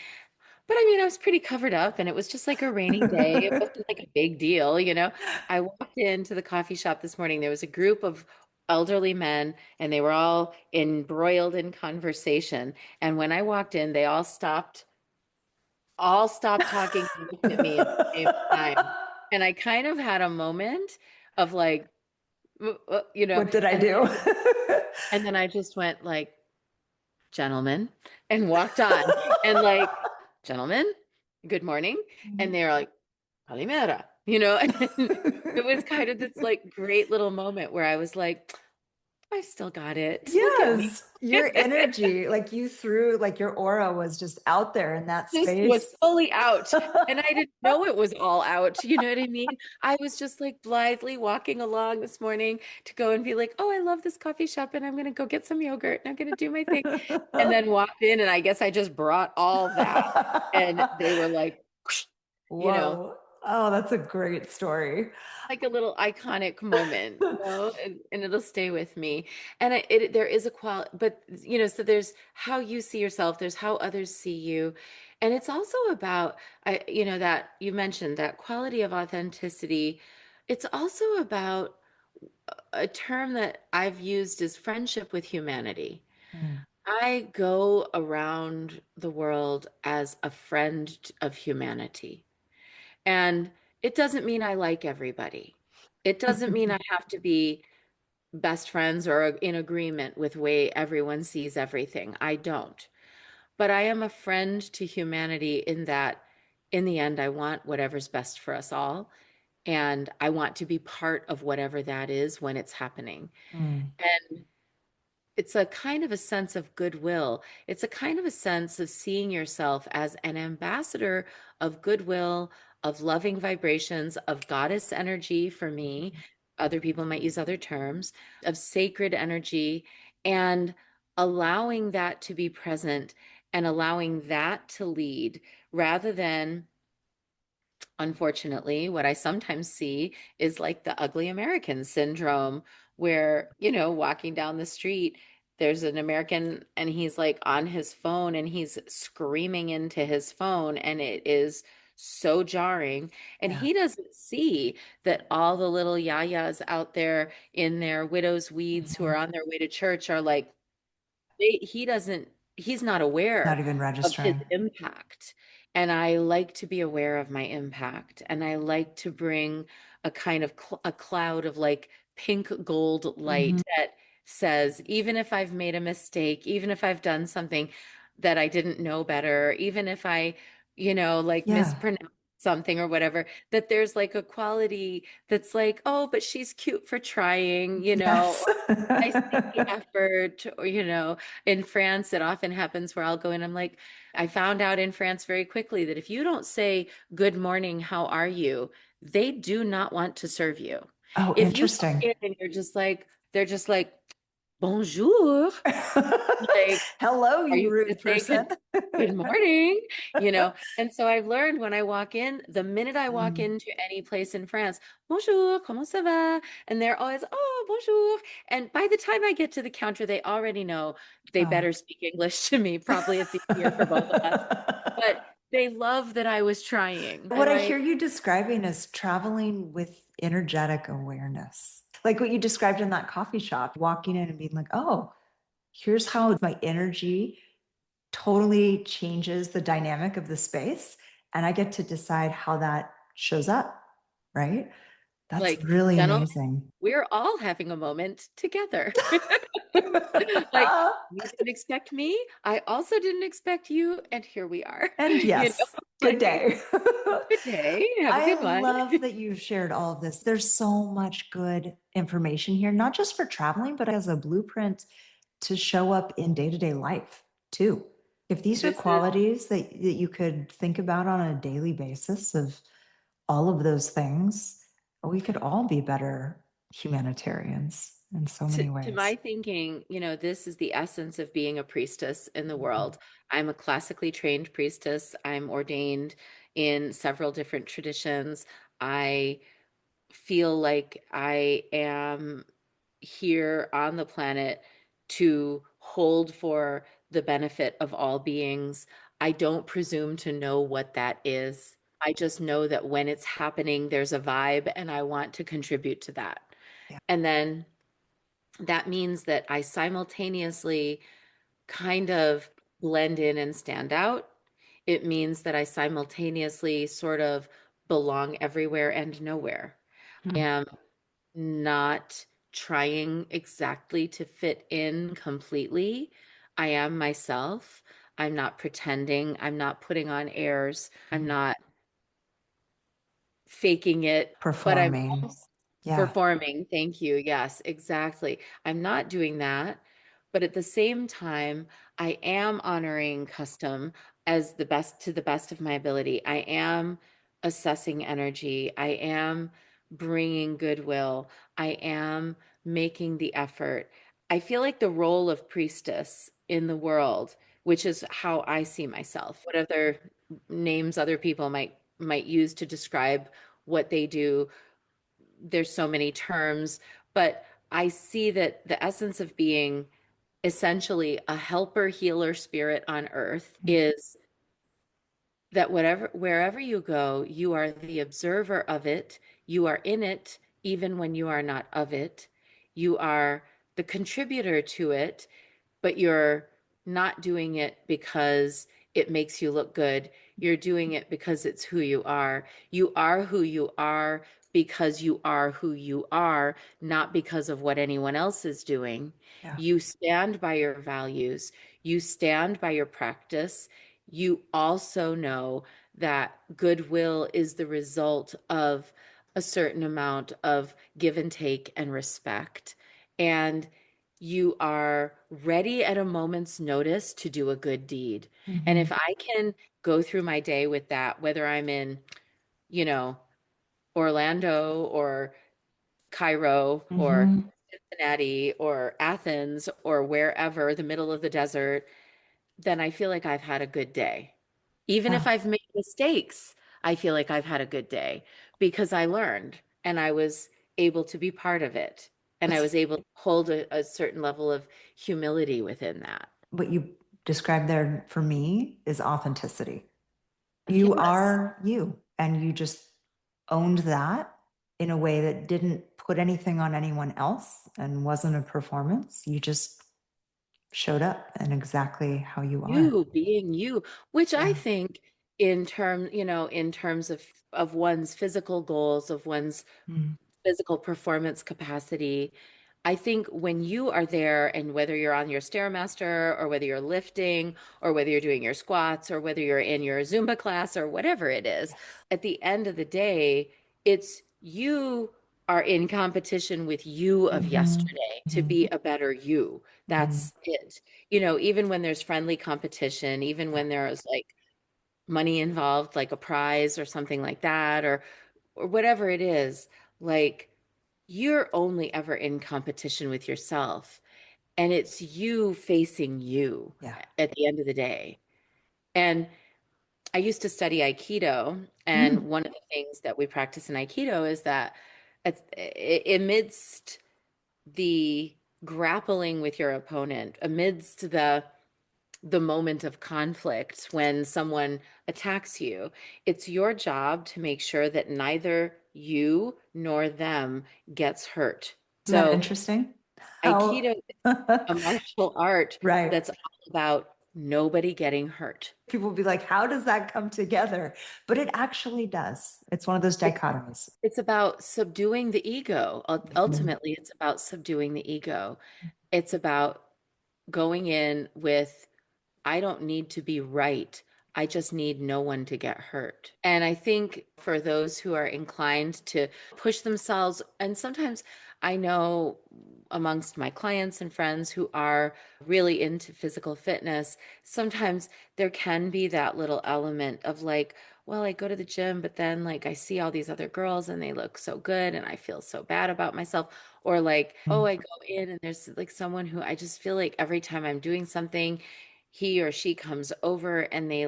But I mean, I was pretty covered up and it was just like a rainy day. It wasn't like a big deal. I walked into the coffee shop this morning. There was a group of elderly men and they were all embroiled in conversation. And when I walked in, they all stopped talking and looked at me at the same time. And I kind of had a moment of like, What did I and do? and then I just went like, gentlemen, and walked on and like, gentlemen, good morning. And they're like, Calimera, and it was kind of this like great little moment where I was like, I still got it. Look at me. Yes, your energy, like you threw, like your aura was just out there in that Just was space. fully out. And I didn't know it was all out. You know what I mean? I was just like blithely walking along this morning to go and be like, oh, I love this coffee shop and I'm going to go get some yogurt and I'm going to do my thing. And then walked in and I guess I just brought all that. And they were like, you know, Whoa. Oh, that's a great story. like a little iconic moment, and it'll stay with me. And there is a quality, but so there's how you see yourself, there's how others see you. And it's also about, that you mentioned that quality of authenticity. It's also about a term that I've used is friendship with humanity. Mm, I go around the world as a friend of humanity. And it doesn't mean I like everybody. It doesn't mean I have to be best friends or in agreement with the way everyone sees everything. I don't. But I am a friend to humanity in that, in the end, I want whatever's best for us all. And I want to be part of whatever that is when it's happening. mm, And it's a kind of a sense of goodwill. It's a kind of a sense of seeing yourself as an ambassador of goodwill, of loving vibrations, of goddess energy for me. Other people might use other terms, of sacred energy, and allowing that to be present and allowing that to lead rather than, unfortunately, what I sometimes see is like the ugly American syndrome, where, walking down the street, there's an American and he's like on his phone and he's screaming into his phone, and it is so jarring. And yeah. he doesn't see that all the little yayas out there in their widow's weeds who are Mhm. on their way to church are like, he doesn't, he's not Not aware even of his registering. impact. And I like to be aware of my impact. And I like to bring a kind of a cloud of like pink gold Mhm. light that says, even if I've made a mistake, even if I've done something that I didn't know better, even if I, like Yeah. mispronounce something or whatever, that there's like a quality that's like, oh, but she's cute for trying, Yes. I see the effort, or, in France, it often happens where I'll go in, I'm like, I found out in France very quickly that if you don't say, good morning, how are you? They do not want to serve you. Oh, If you walk interesting. in and they're just like, bonjour, like, Hello, are you you going rude to say person. good morning? And so I've learned when I walk in, the minute I walk Mm. into any place in France, bonjour, comment ça va? And they're always, oh, bonjour. And by the time I get to the counter, they already know they Oh. better speak English to me. Probably it's easier for both of us. But they love that I was trying, What I right? hear you describing is traveling with energetic awareness. Like what you described in that coffee shop, walking in and being like, oh, here's how my energy totally changes the dynamic of the space. And I get to decide how that shows up, right? That's Like, really gentlemen, amazing. we're all having a moment together. Like, you didn't expect me. I also didn't expect you. And here we are. And You know, yes, good like, day. good day. Have a I good one. love that you've shared all of this. There's so much good information here, not just for traveling, but as a blueprint to show up in day to day life too. If these are This is qualities that you could think about on a daily basis of all of those things, we could all be better humanitarians in so many To my ways. thinking, this is the essence of being a priestess in the Mhm. world. I'm a classically trained priestess. I'm ordained in several different traditions. I feel like I am here on the planet to hold for the benefit of all beings. I don't presume to know what that is. I just know that when it's happening, there's a vibe, and I want to contribute to that. Yeah. And then that means that I simultaneously kind of blend in and stand out. It means that I simultaneously sort of belong everywhere and nowhere. Hmm. Am not trying exactly to fit in completely. I am myself. I'm not pretending. I'm not putting on airs. I'm not faking it, but I'm Performing. also Yeah. performing. Thank you. Yes, exactly. I'm not doing that. But at the same time, I am honoring custom as the best to the best of my ability. I am assessing energy. I am bringing goodwill. I am making the effort. I feel like the role of priestess in the world, which is how I see myself, what other names other people might use to describe what they do. There's so many terms, but I see that the essence of being essentially a helper, healer spirit on earth is that wherever you go, you are the observer of it. You are in it, even when you are not of it. You are the contributor to it, but you're not doing it because it makes you look good. You're doing it because it's who you are. You are who you are because you are who you are, not because of what anyone else is doing. Yeah. You stand by your values. You stand by your practice. You also know that goodwill is the result of a certain amount of give and take and respect. And you are ready at a moment's notice to do a good deed. And Hmm. if I can go through my day with that, whether I'm in, you know, Orlando or Cairo or Hmm. Cincinnati or Athens or wherever, the middle of the desert, then I feel like I've had a good day. Even if Yeah. I've made mistakes, I feel like I've had a good day because I learned and I was able to be part of it. And I That's was able to hold a certain level of humility within that. what you described there for me is authenticity. You Yes. are you, and you just owned that in a way that didn't put anything on anyone else and wasn't a performance. You just showed up and exactly how you are. You being you, which I Yeah. think in terms of one's physical goals, of one's Mm. physical performance capacity. I think when you are there, and whether you're on your Stairmaster or whether you're lifting or whether you're doing your squats or whether you're in your Zumba class or whatever it is, Yes. at the end of the day, it's you are in competition with you of Hmm. yesterday to Hmm. be a better you. Hmm. That's it. Even when there's friendly competition, even Yeah. when there's like money involved, like a prize or something like that, or whatever it is, like you're only ever in competition with yourself. And it's you facing you Yeah. at the end of the day. And I used to study Aikido. And Mm. one of the things that we practice in Aikido is that amidst the grappling with your opponent, amidst the moment of conflict when someone attacks you, it's your job to make sure that neither you nor them gets hurt. Isn't that So interesting? How, Aikido is a martial art right. that's all about nobody getting hurt. People will be like, how does that come together? But it actually does. It's one of those It, dichotomies. it's about subduing the ego. Mhm. Ultimately, it's about subduing the ego. It's about going in with I don't need to be right. I just need no one to get hurt. And I think for those who are inclined to push themselves, and sometimes I know amongst my clients and friends who are really into physical fitness, sometimes there can be that little element of like, well, I go to the gym, but then like I see all these other girls and they look so good and I feel so bad about myself. Or like, oh, I go in and there's like someone who I just feel like every time I'm doing something, he or she comes over and they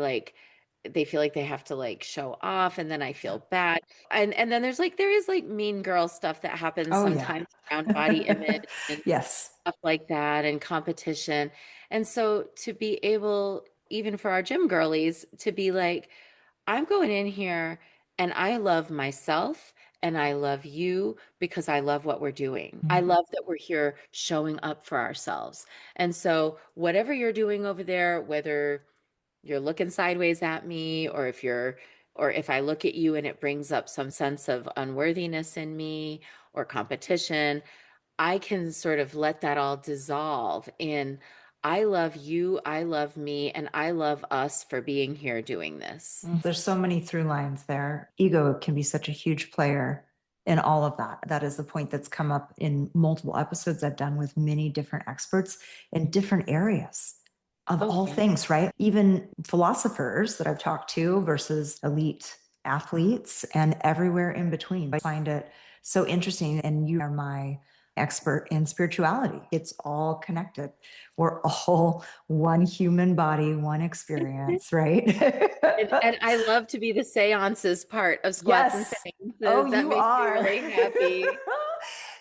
feel like they have to like show off and then I feel bad. And then there is like mean girl stuff that happens Oh, yeah. sometimes around body image and Yes. stuff like that and competition. And so to be able, even for our gym girlies, to be like, I'm going in here and I love myself and I love you because I love what we're doing. I love that we're here showing up for ourselves. And so, whatever you're doing over there, whether you're looking sideways at me or if I look at you and it brings up some sense of unworthiness in me or competition, I can sort of let that all dissolve in I love you, I love me, and I love us for being here doing this. There's so many through lines there. Ego can be such a huge player in all of that. That is the point that's come up in multiple episodes I've done with many different experts in different areas of Oh, all yeah. things, right? Even philosophers that I've talked to versus elite athletes and everywhere in between. I find it so interesting. And you are my expert in spirituality. It's all connected. We're all one human body, one experience, right? And I love to be the seances part of squats and Yes. Oh, seances. That you makes me are. really happy.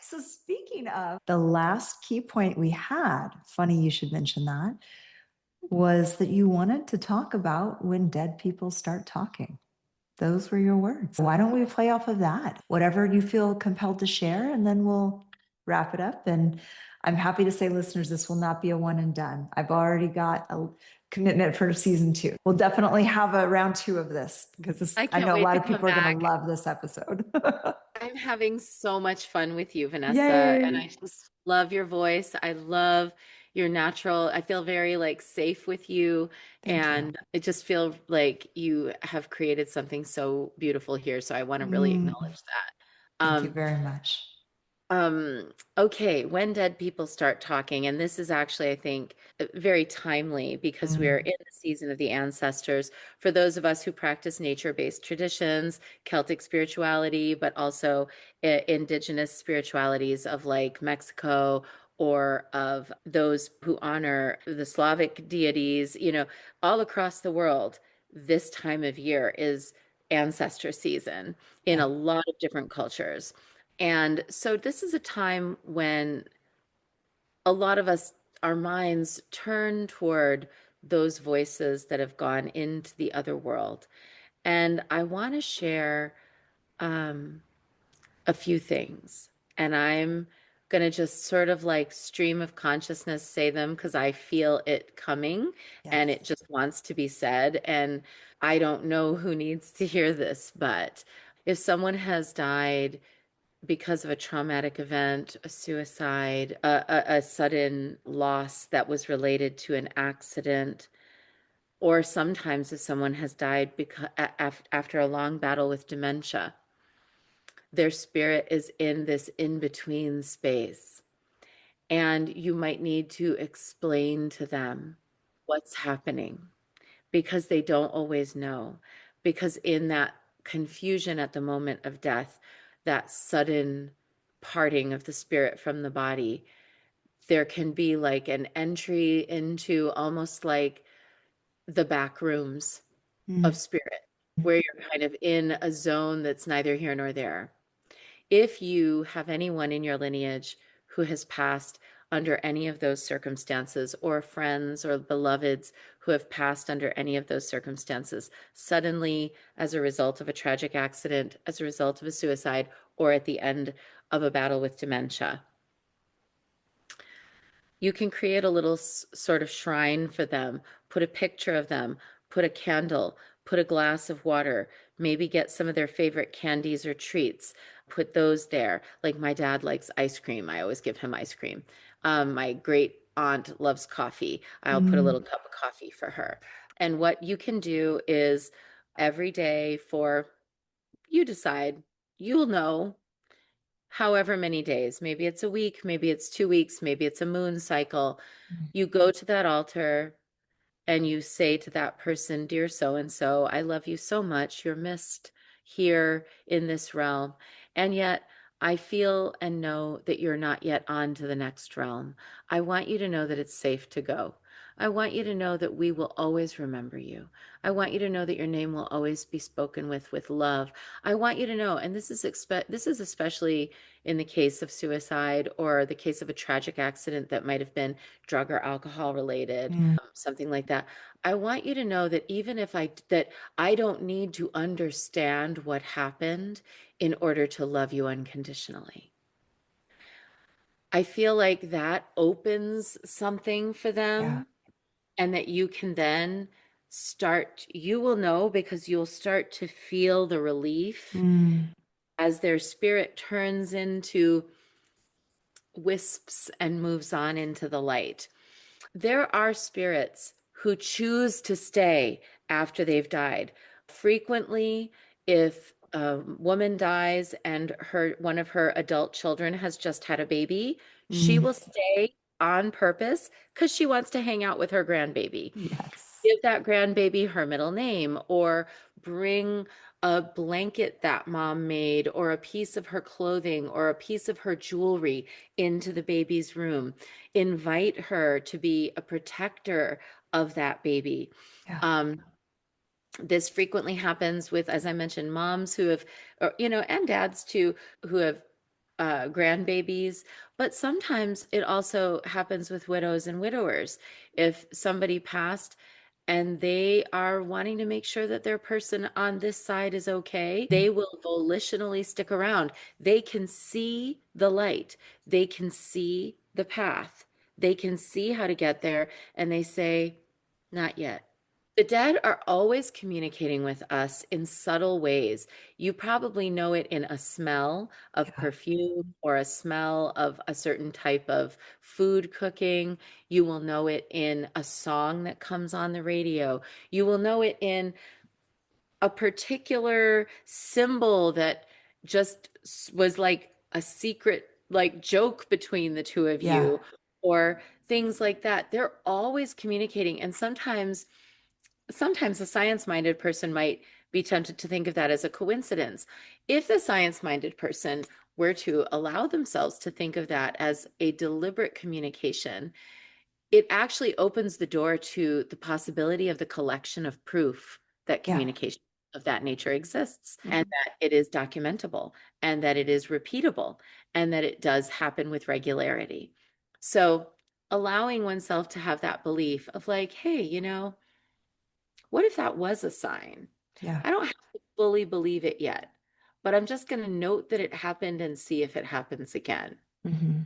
So, speaking of the last key point we had, funny you should mention that, was that you wanted to talk about when dead people start talking. Those were your words. Why don't we play off of that? Whatever you feel compelled to share, and then we'll wrap it up. And I'm happy to say, listeners, this will not be a one and done. I've already got a commitment for season 2. We'll definitely have a round 2 of this because I I can't know a wait lot to of come people are going to back. love this episode. I'm having so much fun with you, Vanessa, and Yay. I just love your voice. I love your natural. I feel very like safe with you, Thank you. and I just feel like you have created something so beautiful here. So I want to really Mm, acknowledge that. thank you very much. Okay, when dead people start talking, and this is actually, I think, very timely because we're Mm, in the season of the ancestors. For those of us who practice nature-based traditions, Celtic spirituality, but also indigenous spiritualities of like Mexico or of those who honor the Slavic deities, all across the world, this time of year is ancestor season in yeah. a lot of different cultures. And so this is a time when a lot of us, our minds turn toward those voices that have gone into the other world. And I want to share um, a few things. And I'm going to just sort of like stream of consciousness say them because I feel it coming and Yes. it just wants to be said. And I don't know who needs to hear this, but if someone has died because of a traumatic event, a suicide, a sudden loss that was related to an accident, or sometimes if someone has died because after a long battle with dementia, their spirit is in this in-between space. And you might need to explain to them what's happening because they don't always know. Because in that confusion at the moment of death, that sudden parting of the spirit from the body, there can be like an entry into almost like the back rooms of Mm, spirit, where you're kind of in a zone that's neither here nor there. If you have anyone in your lineage who has passed under any of those circumstances, or friends or beloveds who have passed under any of those circumstances, suddenly as a result of a tragic accident, as a result of a suicide, or at the end of a battle with dementia, you can create a little sort of shrine for them, put a picture of them, put a candle, put a glass of water, maybe get some of their favorite candies or treats, put those there. Like my dad likes ice cream. I always give him ice cream. My great aunt loves coffee. I'll put a mm, little cup of coffee for her. And what you can do is every day for, you decide, you'll know however many days. Maybe it's a week, maybe it's 2 weeks, maybe it's a moon cycle. mm, You go to that altar and you say to that person, "Dear so and so, I love you so much. You're missed here in this realm. And yet, I feel and know that you're not yet on to the next realm. I want you to know that it's safe to go. I want you to know that we will always remember you. I want you to know that your name will always be spoken with love. I want you to know, and this is especially in the case of suicide or the case of a tragic accident that might have been drug or alcohol related, Mm, something like that. I want you to know that even if that I don't need to understand what happened in order to love you unconditionally." I feel like that opens something for yeah. them, and that you can then you will know because you'll start to feel the relief Mm, as their spirit turns into wisps and moves on into the light. There are spirits who choose to stay after they've died. Frequently, if a woman dies and her one of her adult children has just had a baby, she mm, will stay on purpose because she wants to hang out with her grandbaby. yes. Give that grandbaby her middle name, or bring a blanket that mom made, or a piece of her clothing, or a piece of her jewelry into the baby's room. Invite her to be a protector of that baby. Yeah. Um, this frequently happens with, as I mentioned, moms who have, or, and dads too, who have grandbabies, but sometimes it also happens with widows and widowers. If somebody passed and they are wanting to make sure that their person on this side is okay, they will volitionally stick around. They can see the light, they can see the path, they can see how to get there, and they say, "Not yet." The dead are always communicating with us in subtle ways. You probably know it in a smell of Yeah. perfume or a smell of a certain type of food cooking. You will know it in a song that comes on the radio. You will know it in a particular symbol that just was like a secret, like joke between the two of Yeah. you, or things like that. They're always communicating. And sometimes a science-minded person might be tempted to think of that as a coincidence. If the science-minded person were to allow themselves to think of that as a deliberate communication, it actually opens the door to the possibility of the collection of proof that Yeah. communication of that nature exists, and Mhm. that it is documentable, and that it is repeatable, and that it does happen with regularity. So allowing oneself to have that belief of like, hey, what if that was a sign? Yeah. I don't have to fully believe it yet, but I'm just going to note that it happened and see if it happens again. Hmm.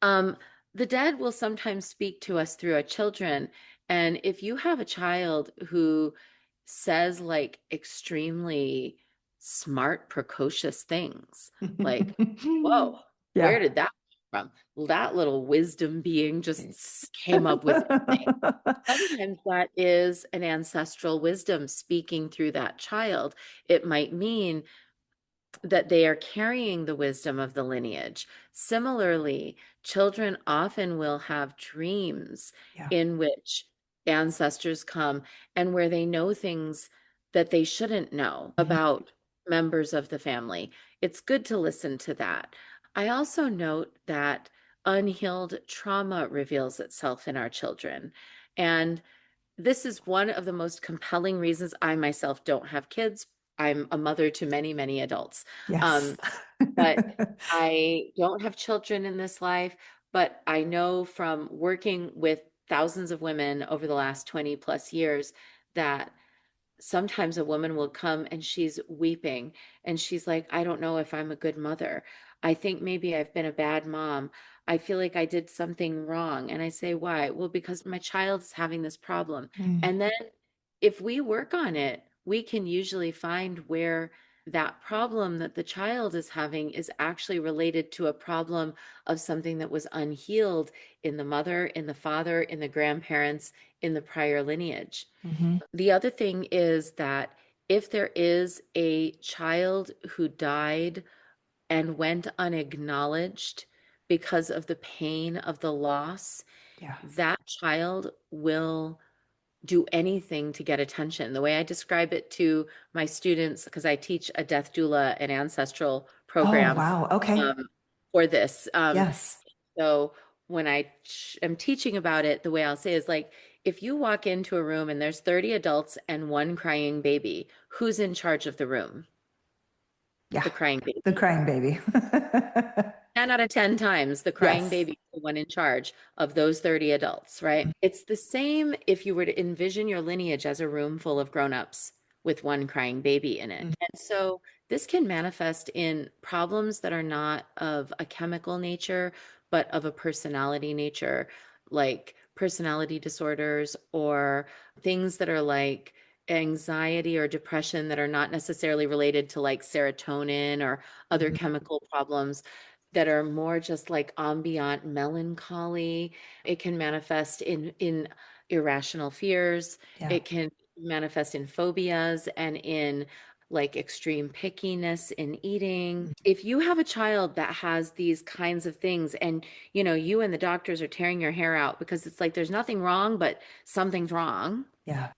Um, the dead will sometimes speak to us through our children. And if you have a child who says like extremely smart, precocious things, like, "Whoa, where Yeah. did that come from? That little wisdom being just came up with something." Sometimes that is an ancestral wisdom speaking through that child. It might mean that they are carrying the wisdom of the lineage. Similarly, children often will have dreams Yeah. in which ancestors come and where they know things that they shouldn't know Mhm. about members of the family. It's good to listen to that. I also note that unhealed trauma reveals itself in our children. And this is one of the most compelling reasons I myself don't have kids. I'm a mother to many, many adults. Yes. Um, but I don't have children in this life, but I know from working with thousands of women over the last 20 plus years that sometimes a woman will come and she's weeping and she's like, "I don't know if I'm a good mother. I think maybe I've been a bad mom. I feel like I did something wrong." And I say, "Why?" "Well, because my child is having this problem." Mm, And then if we work on it, we can usually find where that problem that the child is having is actually related to a problem of something that was unhealed in the mother, in the father, in the grandparents, in the prior lineage. mhm. The other thing is that if there is a child who died and went unacknowledged because of the pain of the loss, Yeah. that child will do anything to get attention. The way I describe it to my students, because I teach a death doula and ancestral Oh, program wow. Okay. um, for this. Yes. So when I am teaching about it, the way I'll say is like, if you walk into a room and there's 30 adults and one crying baby, who's in charge of the room? Yeah. The crying The baby. crying baby. 10 out of 10 times, the crying Yes. baby is the one in charge of those 30 adults, right? It's the same if you were to envision your lineage as a room full of grown-ups with one crying baby in it. Mm. And so this can manifest in problems that are not of a chemical nature, but of a personality nature, like personality disorders or things that are like anxiety or depression that are not necessarily related to like serotonin or other Mhm. chemical problems that are more just like ambient melancholy. It can manifest in irrational fears. Yeah. It can manifest in phobias and in like extreme pickiness in eating. If you have a child that has these kinds of things and you and the doctors are tearing your hair out because it's like there's nothing wrong, but something's wrong, Yeah.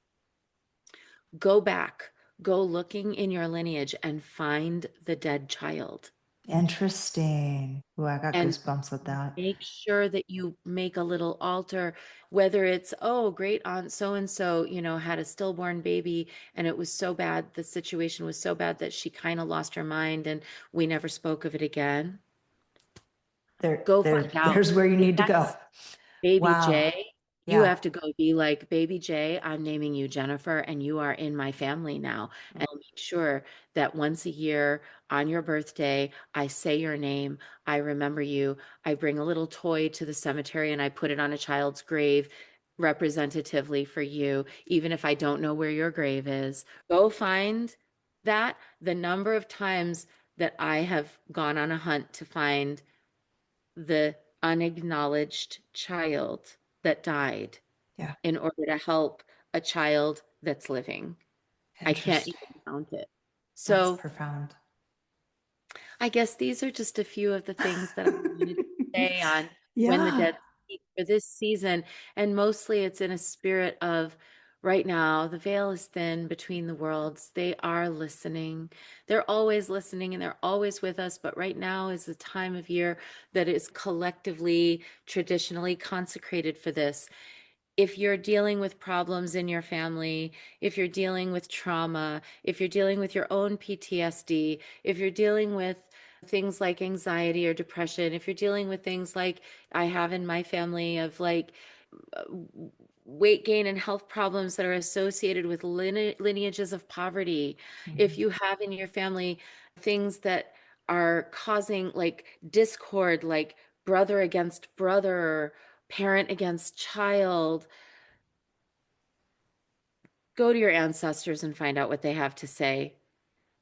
go back, go looking in your lineage and find the dead child. Interesting. Ooh, I got And goosebumps with that. make sure that you make a little altar, whether it's, oh, great aunt so and so, had a stillborn baby and it was so bad, the situation was so bad that she kind of lost her mind and we never spoke of it again. Go find out. There's where you If need to go. that's Baby Wow. J, you Yeah. have to go be like, Baby J, I'm naming you Jennifer, and you are in my family now. And I'll make sure that once a year on your birthday, I say your name, I remember you, I bring a little toy to the cemetery and I put it on a child's grave representatively for you, even if I don't know where your grave is. Go find that. The number of times that I have gone on a hunt to find the unacknowledged child that died Yeah. in order to help a child that's living. I can't Interesting. even count it. That's So profound. I guess these are just a few of the things that I wanted to say on when the Yeah. dead speak for this season. And mostly it's in a spirit of right now, the veil is thin between the worlds. They are listening. They're always listening and they're always with us. But right now is the time of year that is collectively, traditionally consecrated for this. If you're dealing with problems in your family, if you're dealing with trauma, if you're dealing with your own PTSD, if you're dealing with things like anxiety or depression, if you're dealing with things like I have in my family of like uh, weight gain and health problems that are associated with lineages of poverty, if Mhm. you have in your family things that are causing like discord, like brother against brother, parent against child, go to your ancestors and find out what they have to say.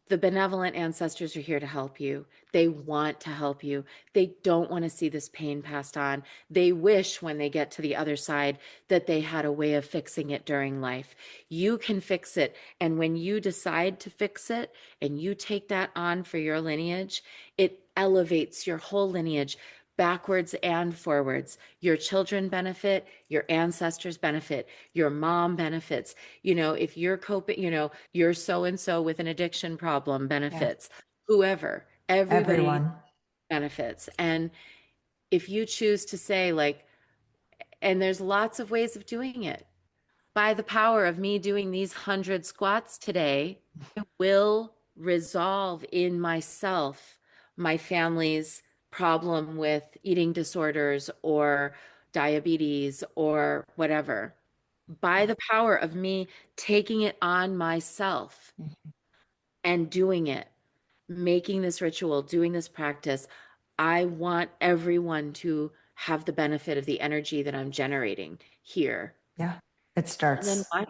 The benevolent ancestors are here to help you. They want to help you. They don't want to see this pain passed on. They wish when they get to the other side that they had a way of fixing it during life. You can fix it. And when you decide to fix it and you take that on for your lineage, it elevates your whole lineage backwards and forwards. Your children benefit, your ancestors benefit, your mom benefits. If you're coping, you're so and so with an addiction problem Yeah. benefits, whoever, everybody Everyone. benefits. And if you choose to say, like, and there's lots of ways of doing it, by the power of me doing these 100 squats today, I will resolve in myself my family's problem with eating disorders or diabetes or whatever. By Yeah. the power of me taking it on myself Mhm. and doing it, making this ritual, doing this practice, I want everyone to have the benefit of the energy that I'm generating here. Yeah. It And then starts watch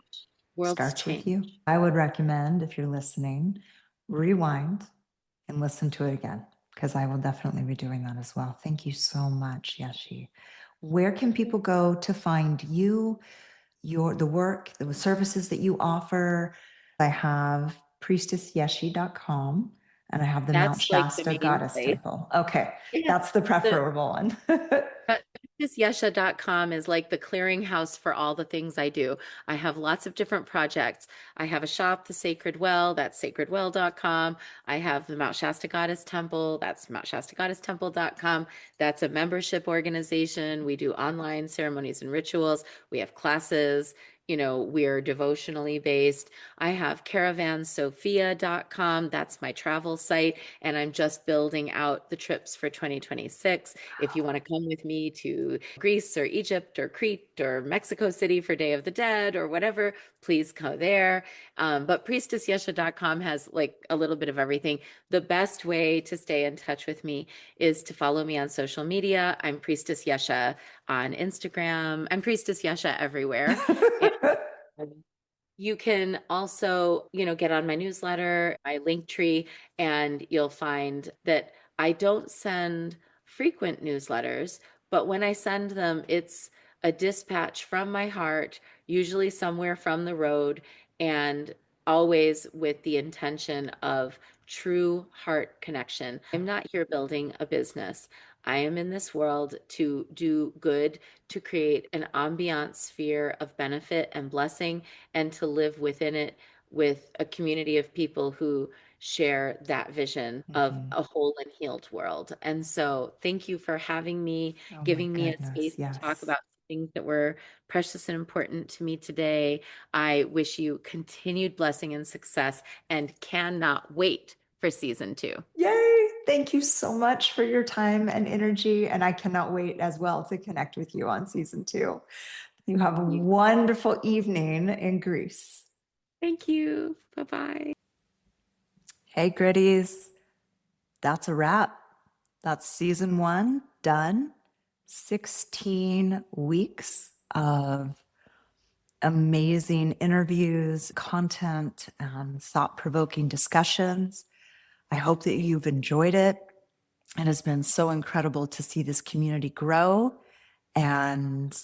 worlds starts with you. change. I would recommend if you're listening, rewind and listen to it again because I will definitely be doing that as well. Thank you so much, Yeshi. Where can people go to find you, the work, the services that you offer? I have priestessyeshi.com and I have the Mount That's like the Shasta main Goddess place. Temple. Okay, Yeah. that's the The preferable one. Yeshe.com is like the clearinghouse for all the things I do. I have lots of different projects. I have a shop, The Sacred Well, that's sacredwell.com. I have the Mount Shasta Goddess Temple, that's mountshastagaddesstemple.com. That's a membership organization. We do online ceremonies and rituals. We have classes. We're devotionally based. I have caravansophia.com. That's my travel site, and I'm just building out the trips for 2026. If you want to come with me to Greece or Egypt or Crete or Mexico City for Day of the Dead or whatever, please go there. But priestessyeshe.com has like a little bit of everything. The best way to stay in touch with me is to follow me on social media. I'm Priestess Yeshe on Instagram. I'm Priestess Yeshe everywhere. And you can also, get on my newsletter, my link tree, and you'll find that I don't send frequent newsletters, but when I send them, it's a dispatch from my heart, usually somewhere from the road, and always with the intention of true heart connection. I'm not here building a business. I am in this world to do good, to create an ambient sphere of benefit and blessing, and to live within it with a community of people who share that vision of Mhm. a whole and healed world. And so, thank you for having me, Oh my giving me a goodness. space to talk Yes. about things that were precious and important to me today. I wish you continued blessing and success and cannot wait for season 2. Yay. Thank you so much for your time and energy. And I cannot wait as well to connect with you on season 2. You have a wonderful evening in Greece. Thank you. Bye bye. Hey, Gritties. That's a wrap. That's season 1 done. 16 weeks of amazing interviews, content, and thought provoking discussions. I hope that you've enjoyed it. It has been so incredible to see this community grow and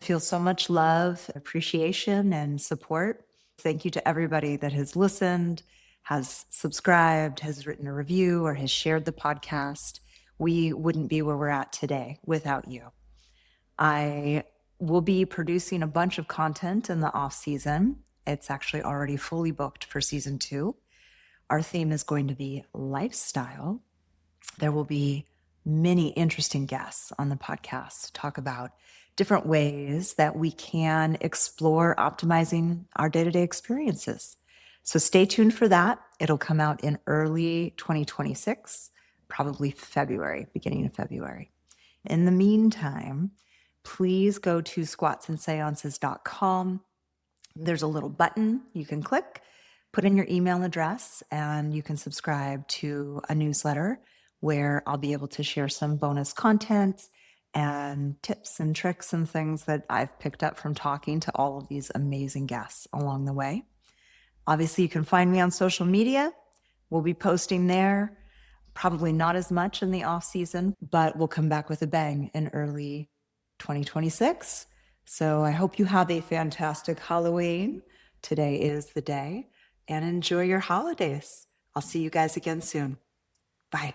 feel so much love, appreciation, and support. Thank you to everybody that has listened, has subscribed, has written a review, or has shared the podcast. We wouldn't be where we're at today without you. I will be producing a bunch of content in the off season. It's actually already fully booked for season 2. Our theme is going to be lifestyle. There will be many interesting guests on the podcast to talk about different ways that we can explore optimizing our day-to-day experiences. So stay tuned for that. It'll come out in early 2026, probably February, beginning of February. In the meantime, please go to squatsandseances.com. There's a little button you can click, put in your email address, and you can subscribe to a newsletter where I'll be able to share some bonus content and tips and tricks and things that I've picked up from talking to all of these amazing guests along the way. Obviously, you can find me on social media. We'll be posting there, probably not as much in the off season, but we'll come back with a bang in early 2026. So I hope you have a fantastic Halloween. Today is the day, and enjoy your holidays. I'll see you guys again soon. Bye.